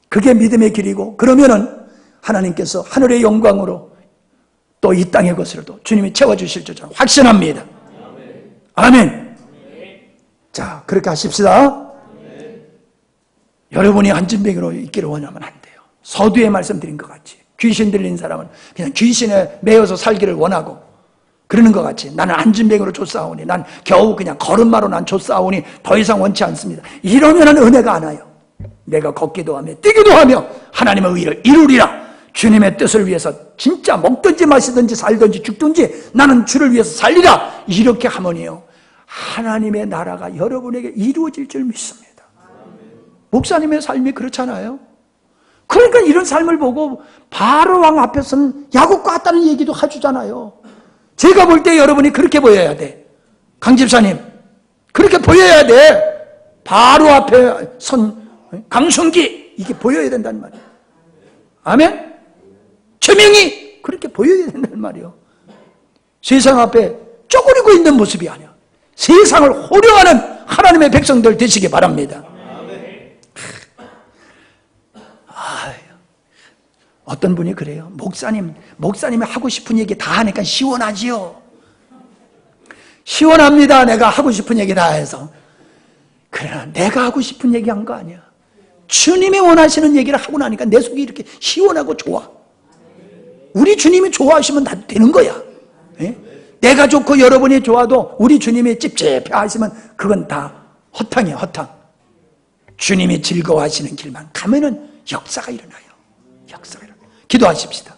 그게 믿음의 길이고, 그러면은 하나님께서 하늘의 영광으로 또 이 땅의 것으로도 주님이 채워주실 줄 확신합니다. 아멘. 자, 그렇게 하십시다. 여러분이 안진뱅이로 있기를 원하면 안 돼요. 서두에 말씀드린 것 같이 귀신 들린 사람은 그냥 귀신에 매여서 살기를 원하고 그러는 것 같이 나는 안진뱅이로 쫓아오니, 난 겨우 그냥 걸음마로 난 쫓아오니 더 이상 원치 않습니다. 이러면 은혜가 안 와요. 내가 걷기도 하며 뛰기도 하며 하나님의 의를 이루리라. 주님의 뜻을 위해서 진짜 먹든지 마시든지 살든지 죽든지 나는 주를 위해서 살리라. 이렇게 하면요, 하나님의 나라가 여러분에게 이루어질 줄 믿습니다. 목사님의 삶이 그렇잖아요. 그러니까 이런 삶을 보고 바로 왕 앞에서는 야곱 같다는 얘기도 해주잖아요. 제가 볼 때 여러분이 그렇게 보여야 돼. 강 집사님, 그렇게 보여야 돼. 바로 앞에 선 강순기, 이게 보여야 된다는 말이에요. 아멘? 최명희, 그렇게 보여야 된다는 말이에요. 세상 앞에 쪼그리고 있는 모습이 아니야. 세상을 호령하는 하나님의 백성들 되시기 바랍니다. 어떤 분이 그래요. 목사님이 하고 싶은 얘기 다 하니까 시원하지요. 시원합니다. 내가 하고 싶은 얘기 다 해서. 그러나 내가 하고 싶은 얘기 한 거 아니야. 주님이 원하시는 얘기를 하고 나니까 내 속이 이렇게 시원하고 좋아. 우리 주님이 좋아하시면 나도 되는 거야. 예? 내가 좋고 여러분이 좋아도 우리 주님이 찝찝해 하시면 그건 다 허탕이야, 허탕. 주님이 즐거워하시는 길만 가면은 역사가 일어나요. 역사가 일어나요. 기도하십시다.